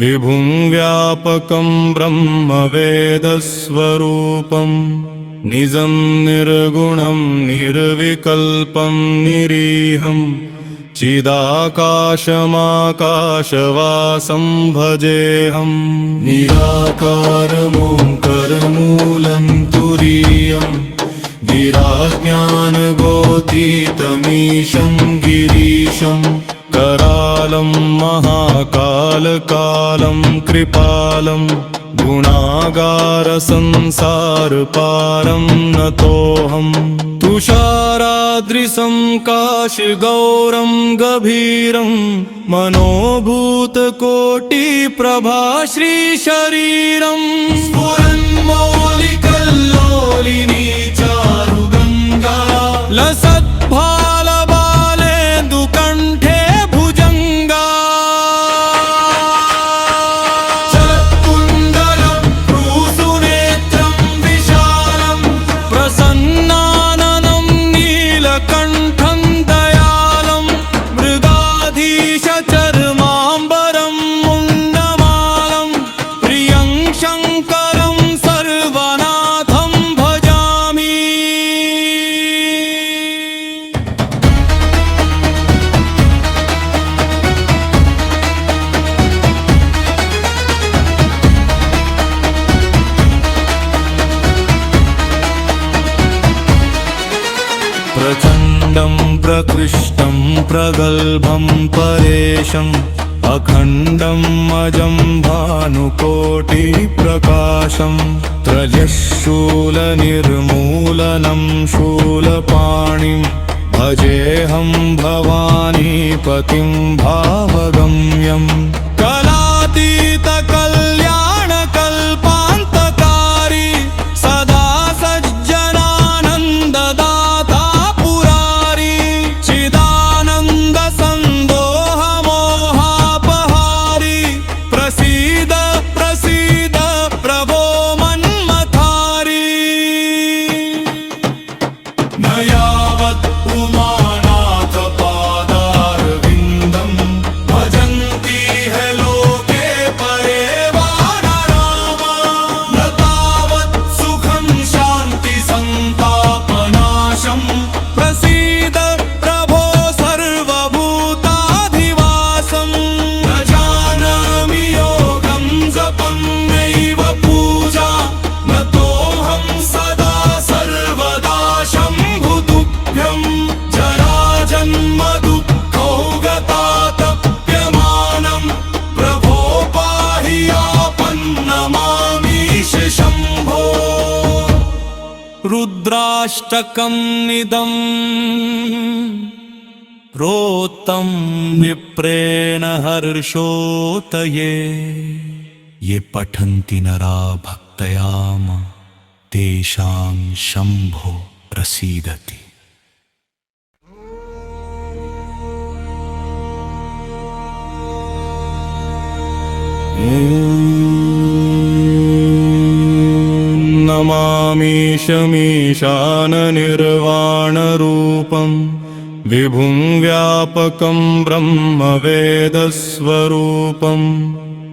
विभुं व्यापकं ब्रह्मवेदस्वरूपं निजं निर्गुणं निर्विकल्पं निरीहं चिदाकाशमाकाशवासं भजेऽहं निराकारमोङ्करमूलं तुरीयं गिराज्ञानगोतीतमीशं गिरीशं करालं महाकालकालं कृपालं गुणागारसंसारपारं नतोऽहं तुषारा तुषाराद्रिसं काशगौरं गभीरं मनोभूतकोटिप्रभा श्रीशरीरं स्फुरन्मौलिकल्लोलिनी चारुगङ्गा लसद्भालबालेन्दुकण्ठे भुजङ्गा चलत्कुण्डलं भ्रूसुनेत्रं विशालं प्रसन्नाननं नीलकण्ठं दयालं मृगाधीशचर्माम्बरं मुण्डमालं प्रियं शङ्करं सर्वनाथं भजामि। प्रचण्डं प्रकृष्टं प्रगल्भं परेशम् अखण्डम् अजं भानुकोटिप्रकाशं त्रयशूलनिर्मूलनं शूलपाणिं भजेऽहं भवानीपतिं भावगम्यं कलातीतकल्याणकल्पान्तकारी सदा सज्जनानन्ददाता पुरारी चिदानन्दसन्दोहमोहापहारी प्रसीद प्रसीद प्रभो मन्मथारी न यावत् उमानाथ पादारविन्दं भजन्ति है लोके परे वानरामा न तावत् सुखं शान्ति सन्तापनाशं प्रसीद प्रभो सर्वभूताधिवासं न जानामि योगं जपं नैव पूजा न तोऽहं सदा सर्वदा शम्भुतुभ्यं जराजन्म दुःखौगतातप्यमानं प्रभो पाहि आपन्नमामीश शम्भो। रुद्राष्टकमिदं प्रोक्तं विप्रेण हर्षोतये ये पठन्ति नरा भक्तयाम तेषां शम्भो प्रसीदति। नमामीशमीशाननिर्वाणरूपं विभुं व्यापकं ब्रह्मवेदस्वरूपं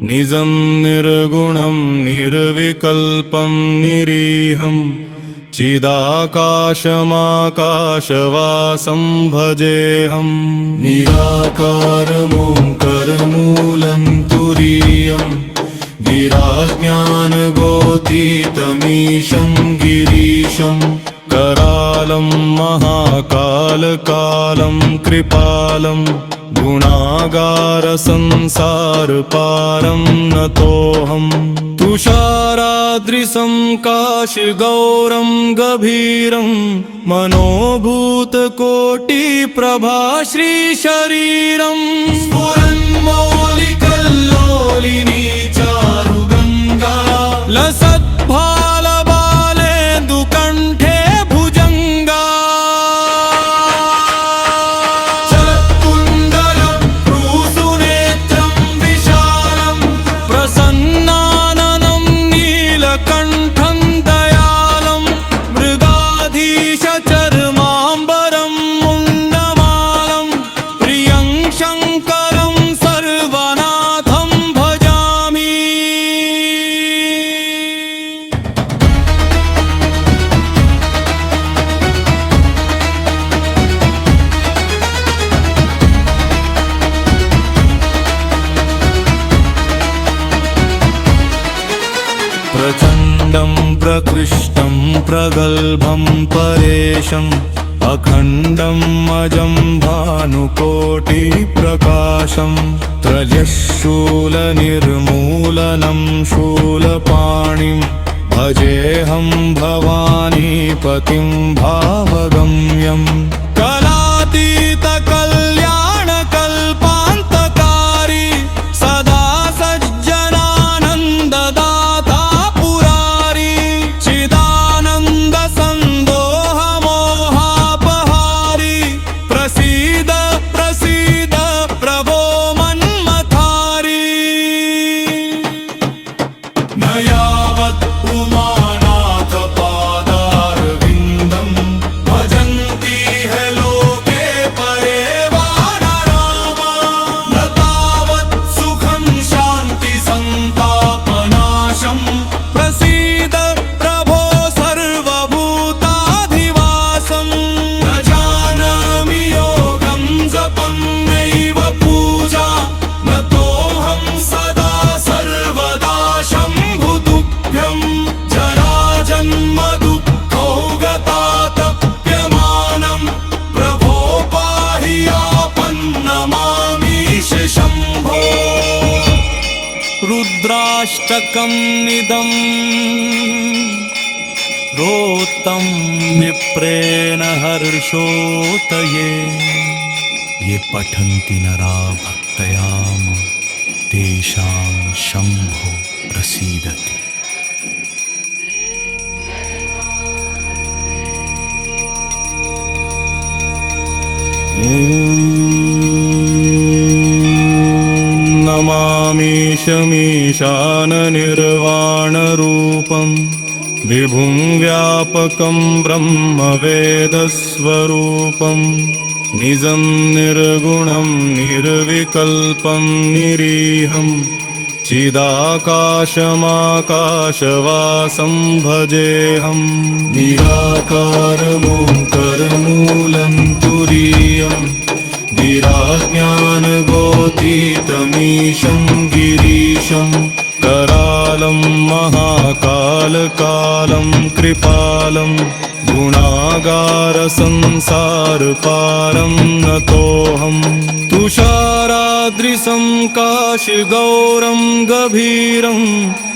निजं निर्गुणं निर्विकल्पं निरीहं चिदाकाशमाकाशवासं भजेऽहं निराकारमोङ्करमूलं तुरीयं गिराज्ञानगोतीतमीशं गिरीशं करालं महाकालकालं कृपालं गुणागारसंसारपारं नतोऽहं तुषाराद्रिसं काशगौरं गभीरं मनोभूतकोटिप्रभा श्रीशरीरं स्फुरन्मौलिकल्लोलिनी चारुगङ्गा लसद्भालबालेन्दुकण्ठे भुजङ्गा चलत्कुण्डलं भ्रूसुनेत्रं विशालं प्रसन्नाननं नीलकण्ठं दयालं मृगाधीशचर्माम्बरं मुण्डमालं प्रियं शङ्करं सर्वनाथं भजामि। प्रचण्डं प्रकृष्टं प्रगल्भं परेशम् अखण्डम् अजं भानुकोटिप्रकाशं त्रयशूलनिर्मूलनं शूलपाणिं भजेऽहं भवानीपतिं भावगम्यं रुद्राष्टकमिदं रोत्तं विप्रेण हर्षोतये ये पठन्ति नरा भक्तयाम तेषां शम्भो प्रसीदति। नमामीशमीशाननिर्वाणरूपं विभुं व्यापकं ब्रह्मवेदस्वरूपं निजं निर्गुणं निर्विकल्पं निरीहं चिदाकाशमाकाशवासं भजेऽहं निराकारमोङ्करमूलं तुरीयं गिराज्ञानगोतीतमीशं गिरीशं करालं महाकालकालं कृपालं गुणागारसंसारपारं नतोऽहं तुषाराद्रिसं काशगौरं गभीरं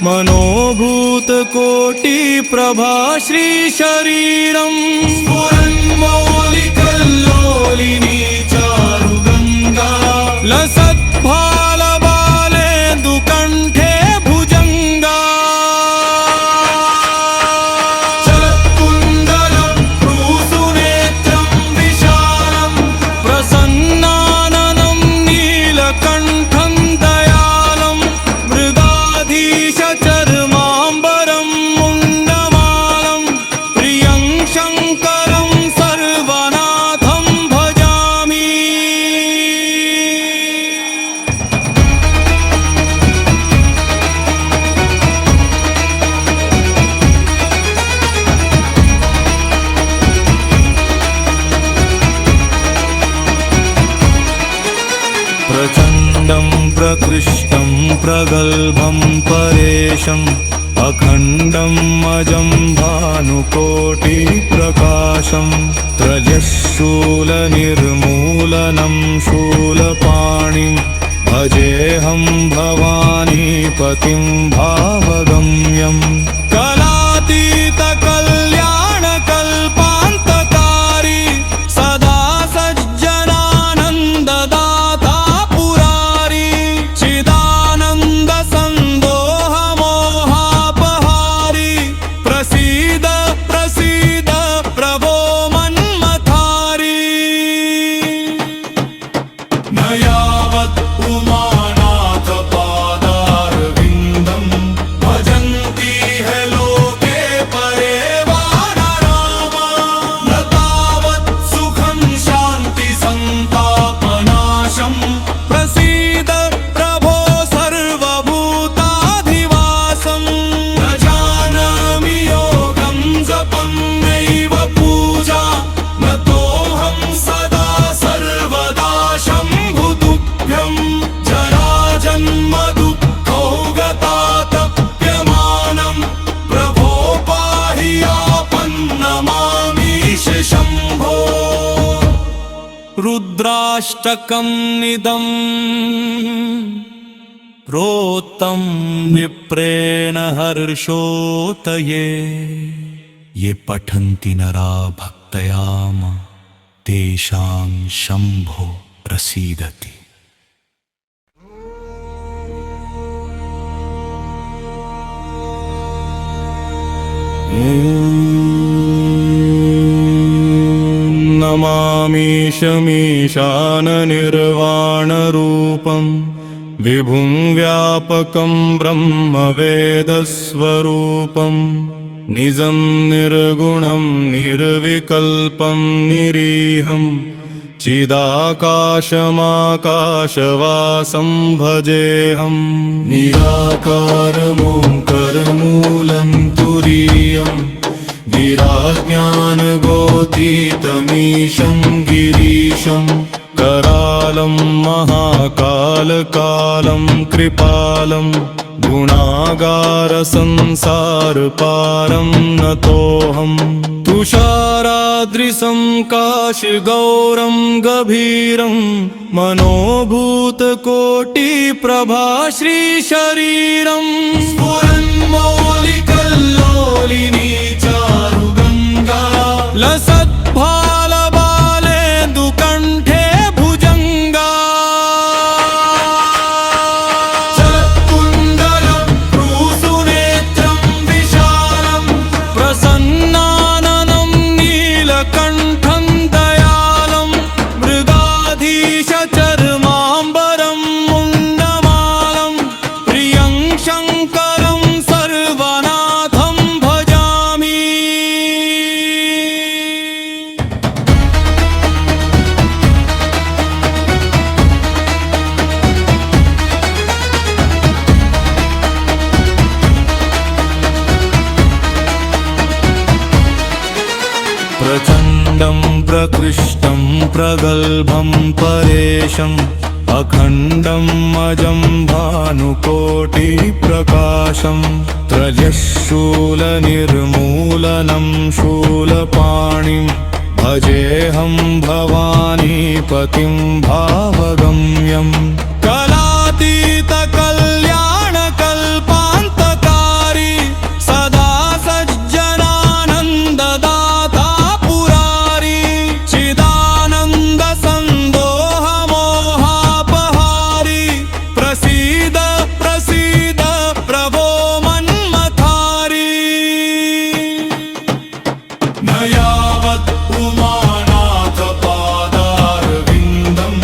मनोभूतकोटिप्रभाश्रीशरीरं स्फुरन्मौलिकल्लोलिनी चारुगङ्गा लसद्भालबालेन्दुकण्ठे भुजङ्गा चलत्कुण्डलं भ्रूसुनेत्रं विशालं प्रसन्नाननं नीलकण्ठं दयालं मृगाधीशचर्माम्बरं मुण्डमालं प्रियं शङ्करं सर्वनाथं भजामि। प्रचण्डं प्रकृष्टं प्रगल्भं परेशम् अखण्डं अजं भानुकोटिप्रकाशं त्रयशूलनिर्मूलनं शूलपाणिं भजेऽहं भवानीपतिं भावगम्यं कलातीतकल्याणकल्पान्तकारी सदा सज्जनानन्ददाता पुरारी चिदानन्दसन्दोहमोहापहारी प्रसीद प्रसीद प्रभो मन्मथारी न यावत् उमानाथ पादारविन्दं भजन्ति है लोके परे वानरामा न तावत् सुखं शान्ति सन्तापनाशं प्रसीद प्रभो सर्वभूताधिवासं न जानामि योगं जपं नैव पूजा न तोऽहं सदा सर्वदा शम्भुतुभ्यं जराजन्मदुःखौगतातप्यमानं प्रभो पाहि आपन्नमामीश शम्भो। रुद्राष्टकमिदं रोत्तं विप्रेण हर्षोतये ये पठन्ति नरा भक्तयाम तेषां शम्भो प्रसीदति। नमामीशमीशाननिर्वाणरूपं विभुं व्यापकं ब्रह्मवेदस्वरूपं निजं निर्गुणं निर्विकल्पं निरीहं चिदाकाशमाकाशवासं भजेऽहं निराकारमोङ्करमूलं तुरीयं गिराज्ञानगोतीतमीशं गिरीशं करालं महाकालकालं कृपालं गुणागार संसार पारं नतोऽहम् तुषाराद्रिसं काशगौरं गभीरं मनोभूतकोटिप्रभा श्रीशरीरम् स्फुरन्मौलिकल्लोलिनी चारुगङ्गा लसद्भालबालेन्दुकण्ठे भुजङ्गा चलत्कुण्डलं भ्रूसुनेत्रं विशालं प्रसन्नाननं नीलकण्ठं दयालं मृगाधीशचर्माम्बरं मुण्डमालं प्रियं शङ्करं सर्वनाथं भजामि। प्रचण्डं प्रकृष्टं प्रगल्भं परेशम् अखण्डं अजं भानुकोटिप्रकाशं त्रयशूलनिर्मूलनं शूलपाणिं भजेऽहं भवानीपतिं भावगम्यं कलातीतकल्याणकल्पान्तकारी सदा सज्जनानन्ददाता पुरारी चिदानन्दसन्दोहमोहापहारी प्रसीद प्रसीद प्रभो मन्मथारी न यावत् उमानाथ पादारविन्दं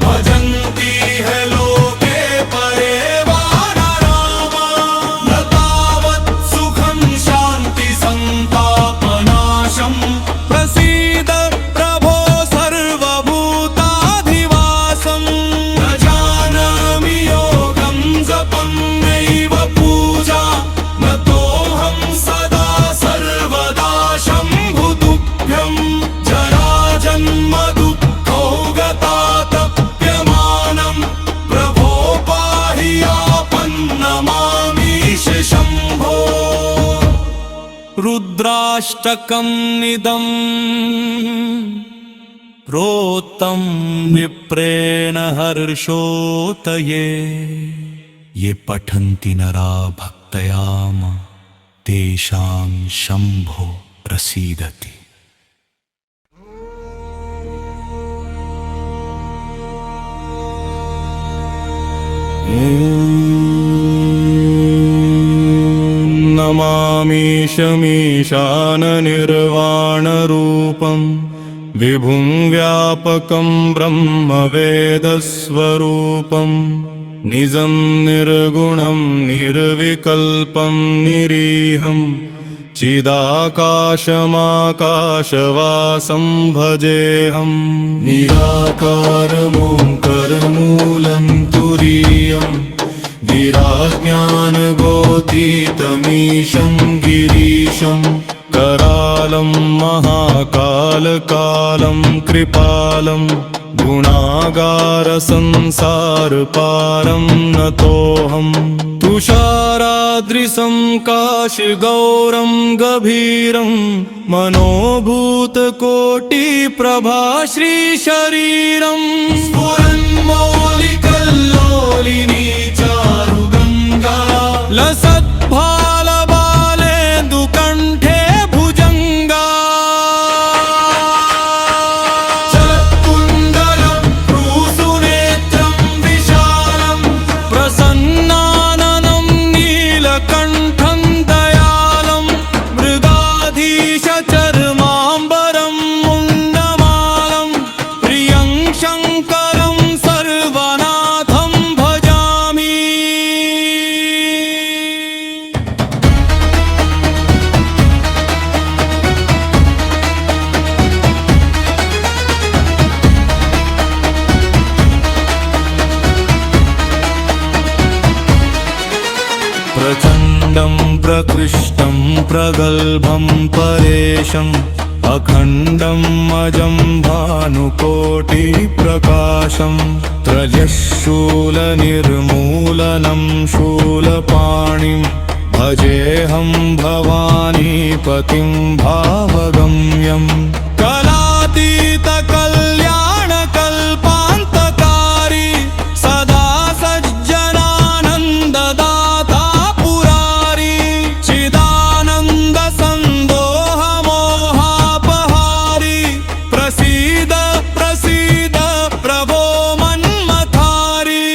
भजन्ति है लोके परे वानरामा न तावत् सुखं शान्ति सन्तापनाशं प्रसीद प्रभो सर्वभूताधिवासं न जानामि योगं जपं नैव पूजा न तोऽहं सदा सर्वदा शम्भुतुभ्यं जराजन्मदुःखौगतातप्यमानं प्रभो पाहि आपन्नमामीश शम्भो। रुद्राष्टकं निदं प्रोक्तं विप्रेण हर्षोतये ये पठन्ति नरा भक्तयाम तेषां शम्भो प्रसीदति। नमामीशमीशाननिर्वाणरूपं विभुं व्यापकं ब्रह्मवेदस्वरूपं निजं निर्गुणं निर्विकल्पं निरीहं चिदाकाशमाकाशवासं भजेऽहं निराकारमोङ्करमूलं तुरीयं गिराज्ञानगोतीतमीशं गिरीशं करालं महाकालकालं कृपालं गुणागार संसार पारं नतोऽहम् तुषाराद्रिसं काशगौरं गभीरं मनोभूतकोटिप्रभा श्रीशरीरम् स्फुरन्मौलिकल्लोलिनी चारुगङ्गा लसद्भालबालेन्दुकण्ठे भुजङ्गा चलत्कुण्डलं भ्रूसुनेत्रं विशालं प्रसन्नाननं नीलकण्ठं दयालं मृगाधीशचर्माम्बरं मुण्डमालं प्रियं शङ्करं सर्वनाथं भजामि। प्रचण्डं प्रकृष्टं प्रगल्भं परेशम् अखण्डम् अजं भानुकोटिप्रकाशं त्रयशूलनिर्मूलनं शूलपाणिं भजेऽहं भवानीपतिं भावगम्यम् कलातीतकल्याणकल्पान्तकारी सदा सज्जनानन्ददाता पुरारी चिदानन्दसन्दोहमोहापहारी प्रसीद प्रसीद प्रभो मन्मथारी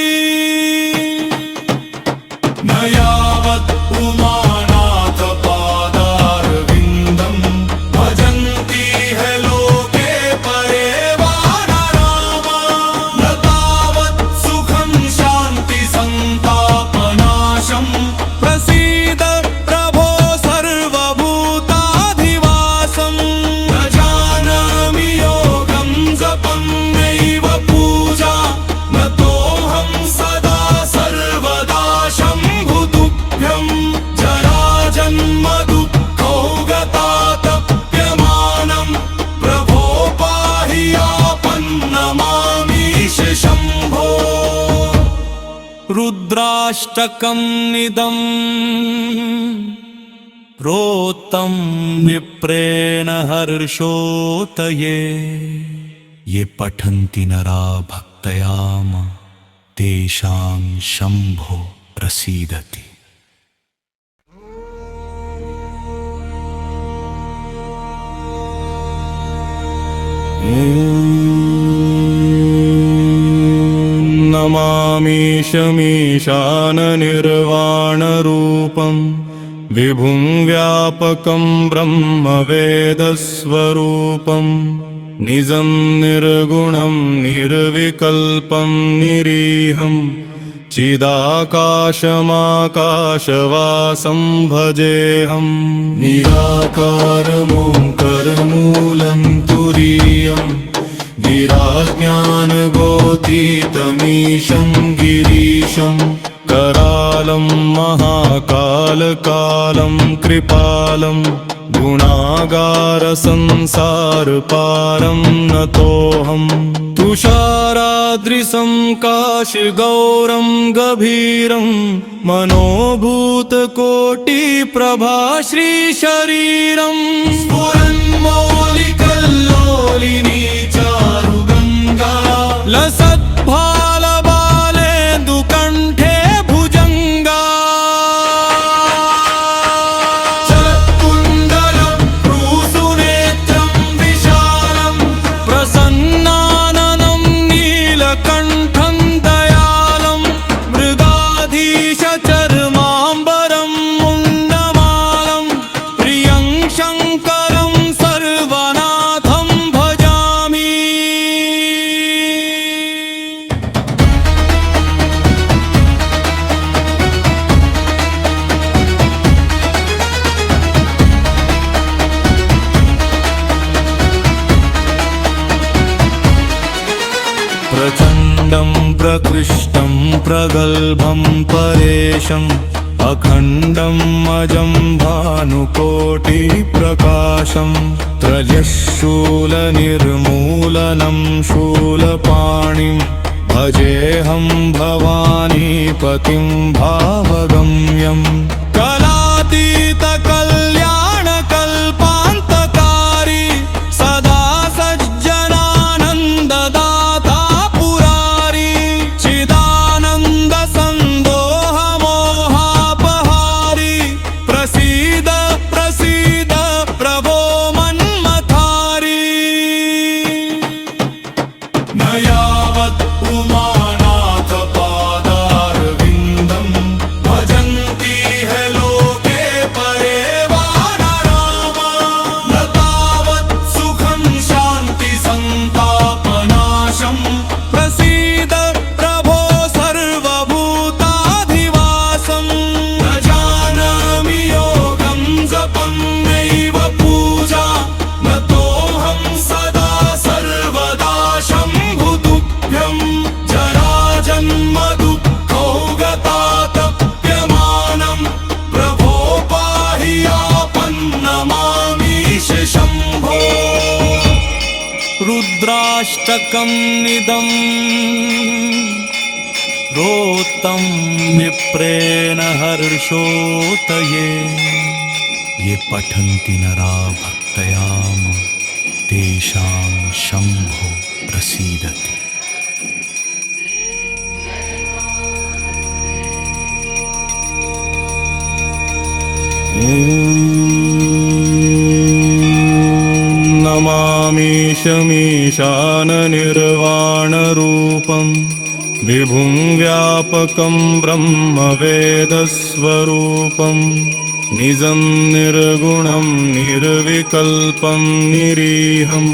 न यावत् उमानाथ पादारविन्दं भजन्ति है लोके परे वानरामा न तावत् सुखं शान्ति संतापनाशं प्रसीद प्रभो सर्वभूताधिवासं न जानामि योगं जपं नैव पूजा न तोऽहं सदा सर्वदा शम्भुतुभ्यं जराजन्म दुःखौगतातप्यमानं प्रभो पाहि आपन्नमामीश शम्भो रुद्राष्टकमिदं प्रोक्तं विप्रेण हर्षोतये ये पठन्ति नरा भक्तयाम तेषां शम्भो प्रसीदति। नमामीशमीशाननिर्वाणरूपं विभुं व्यापकं ब्रह्मवेदस्वरूपं निजं निर्गुणं निर्विकल्पं निरीहं चिदाकाशमाकाशवासं भजेऽहं निराकारमोङ्करमूलं तुरीयं गिराज्ञानगोतीतमीशं गिरीशं करालं महाकालकालं कृपालं गुणागारसंसारपारं नतोऽहं तुषाराद्रिसं काशगौरं गभीरं मनोभूतकोटिप्रभा श्रीशरीरं स्फुरन्मौलिकल्लोलिनी चारुगङ्गा लसद्भालबालेन्दुकण्ठे भुजङ्गा चलत्कुण्डलं भ्रूसुनेत्रं विशालं प्रसन्नाननं नीलकण्ठं दयालं मृगाधीशचर्माम्बरं मुण्डमालं प्रियं शङ्करं सर्वनाथं भजामि। प्रचण्डं प्रकृष्टं प्रगल्भं परेशम् अखण्डम् अजं भानुकोटिप्रकाशं त्रयशूलनिर्मूलनं शूलपाणिं भजेऽहं भवानीपतिं भावगम्यम् कलातीतकल्याणकल्पान्तकारी सदा सज्जनानन्ददाता पुरारी चिदानन्दसन्दोहमोहापहारी प्रसीद प्रसीद प्रभो मन्मथारी न यावत् उमानाथ पादारविन्दं भजन्ति है लोके रुद्राष्टकमिदं रोत्तं विप्रेण हर्षोतये ये पठन्ति नरा भक्तया तेषां शम्भो प्रसीदति। नमामीशमीशाननिर्वाणरूपं विभुं व्यापकं ब्रह्मवेदस्वरूपं निजं निर्गुणं निर्विकल्पं निरीहं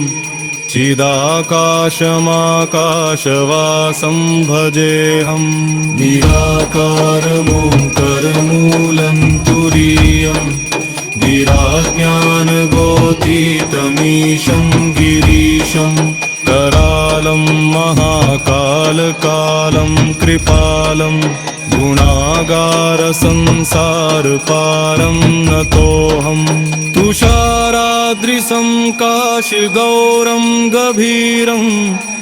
चिदाकाशमाकाशवासं भजेऽहं निराकारमोङ्करमूलं तुरीयं गिराज्ञानगोतीतमीशं गिरीशं करालं महाकालकालं कृपालं गुणागारसंसारपारं नतोऽहं तुषाराद्रिसं काशगौरं गभीरं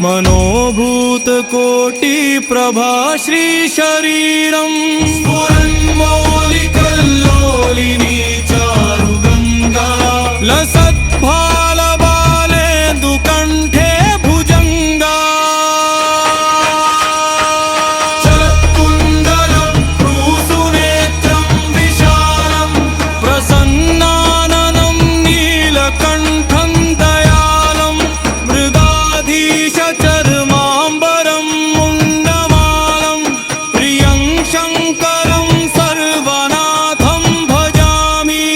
मनोभूतकोटिप्रभाश्रीशरीरं स्फुरन्मौलिकल्लोलिनी चारुगङ्गा लसद्भालबालेन्दुकण्ठे भुजङ्गा चलत्कुण्डलं भ्रूसुनेत्रं विशालं प्रसन्नाननं नीलकण्ठं दयालं मृगाधीशचर्माम्बरं मुण्डमालं प्रियं शङ्करं सर्वनाथं भजामि।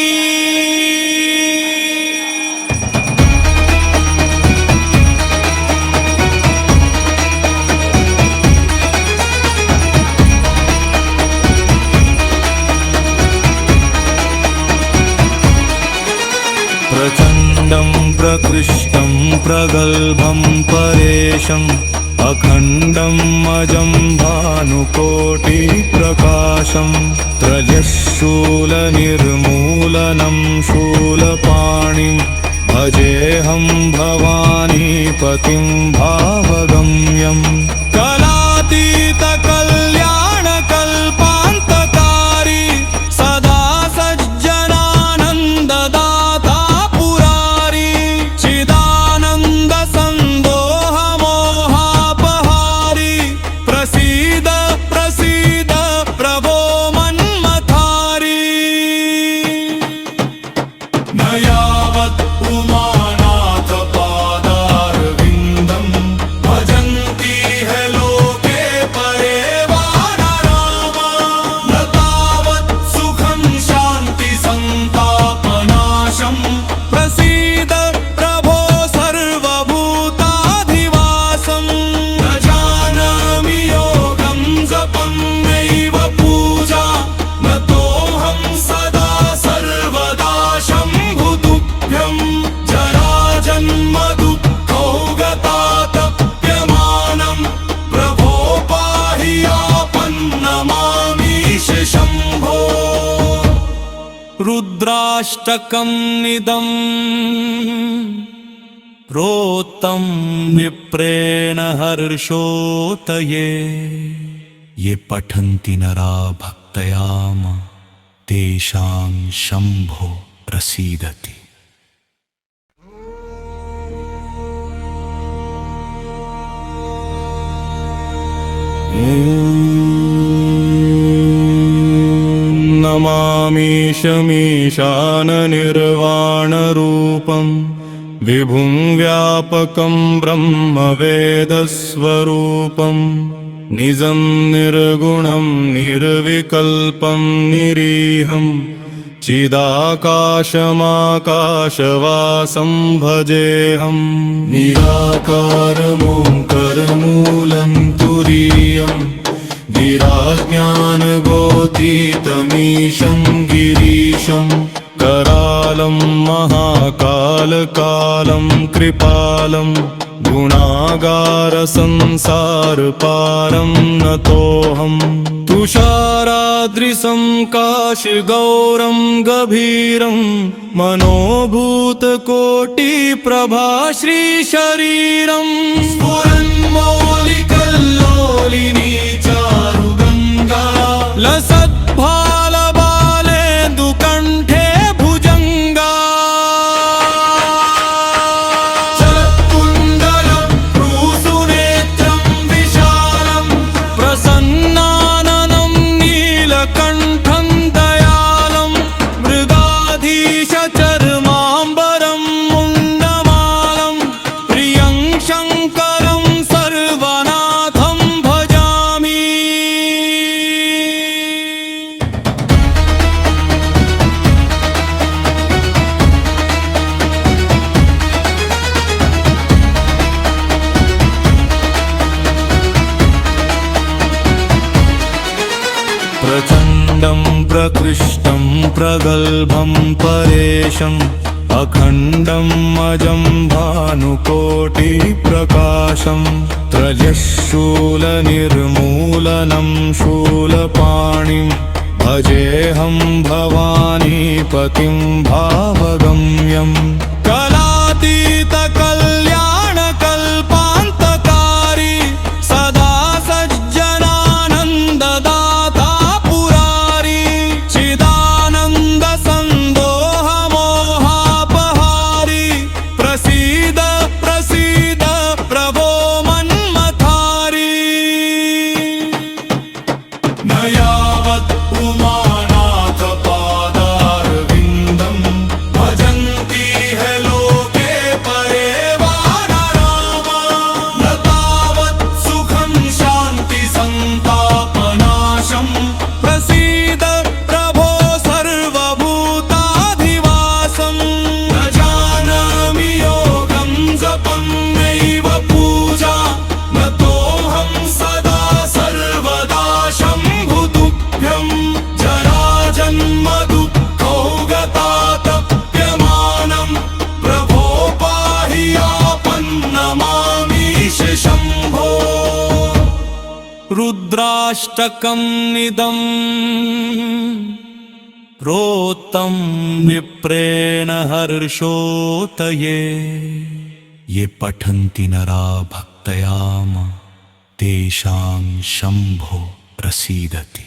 प्रचण्डं प्रकृष्टं प्रगल्भं परेशम् अखण्डं अजं भानुकोटिप्रकाशं त्रयशूलनिर्मूलनं शूलपाणिं भजेऽहं भवानीपतिं भावगम्यं कलातीतकल्याणकल्पान्तकारी सदा सज्जनानन्ददाता पुरारी चिदानन्दसन्दोहमोहापहारी प्रसीद प्रसीद प्रभो मन्मथारी। न यावत् उमानाथ पादारविन्दं भजन्ति है लोके परे वा नरामा न तावत् सुखं शान्ति सन्तापनाशं प्रसीद प्रभो सर्वभूताधिवासं न जानामि योगं जपं नैव पूजा न तोऽहं सदा सर्वदा शम्भुतुभ्यं जराजन्म दुःखौगतातप्यमानं प्रभो पाहि आपन्नमामीश शम्भो। रुद्राष्टकमिदं रोत्तं विप्रेण हर्षोतये ये पठन्ति नरा भक्तया तेषां शम्भो प्रसीदति। नमामीशमीशाननिर्वाणरूपं विभुं व्यापकं ब्रह्मवेदस्वरूपं निजं निर्गुणं निर्विकल्पं निरीहं चिदाकाशमाकाशवासं भजेऽहं निराकारमोङ्करमूलं तुरीयं गिराज्ञानगोतीतमीशं गिरीशं करालं कालं महाकालकालं कृपालं गुणागारसंसारपारं नतोऽहम् तुषाराद्रिसं काशगौरं गभीरं मनोभूतकोटिप्रभा श्रीशरीरं स्फुरन्मौलिकल्लोलिनी चारुगङ्गा लसद्भालबालेन्दुकण्ठे भुजङ्गा चलत्कुण्डलं भ्रूसुनेत्रं विशालं प्रसन्नाननं नीलकण्ठं दयालं मृगाधीशचर्माम्बरं मुण्डमालं प्रियं शङ्करं सर्वनाथं भजामि। प्रचण्डं प्रकृष्टं प्रगल्भं परेशम् अखण्डं अजं भानुकोटिप्रकाशं त्रयशूलनिर्मूलनं शूलपाणिं भजेऽहं भवानीपतिं भावगम्यं कलातीतकल्याणकल्पान्तकारी सदा सज्जनानन्ददाता पुरारी चिदानन्दसन्दोहमोहापहारी प्रसीद प्रसीद प्रभो मन्मथारी न यावत् उमानाथपादारविन्दं भजन्ति है लोके परे वा नरामा न तावत् सुखं शान्ति सन्तापनाशं प्रसीद प्रभो सर्वभूताधिवासं न जानामि योगं जपं नैव पूजा न तोऽहं सदा सर्वदा शम्भुतुभ्यं जराजन्मदुःखौगतातप्यमानं प्रभो पाहि आपन्नमामीश शम्भो। रुद्राष्टकं निदं प्रोक्तं विप्रेण हर्षोतये ये पठन्ति नरा भक्तयाम तेषां शम्भो प्रसीदति।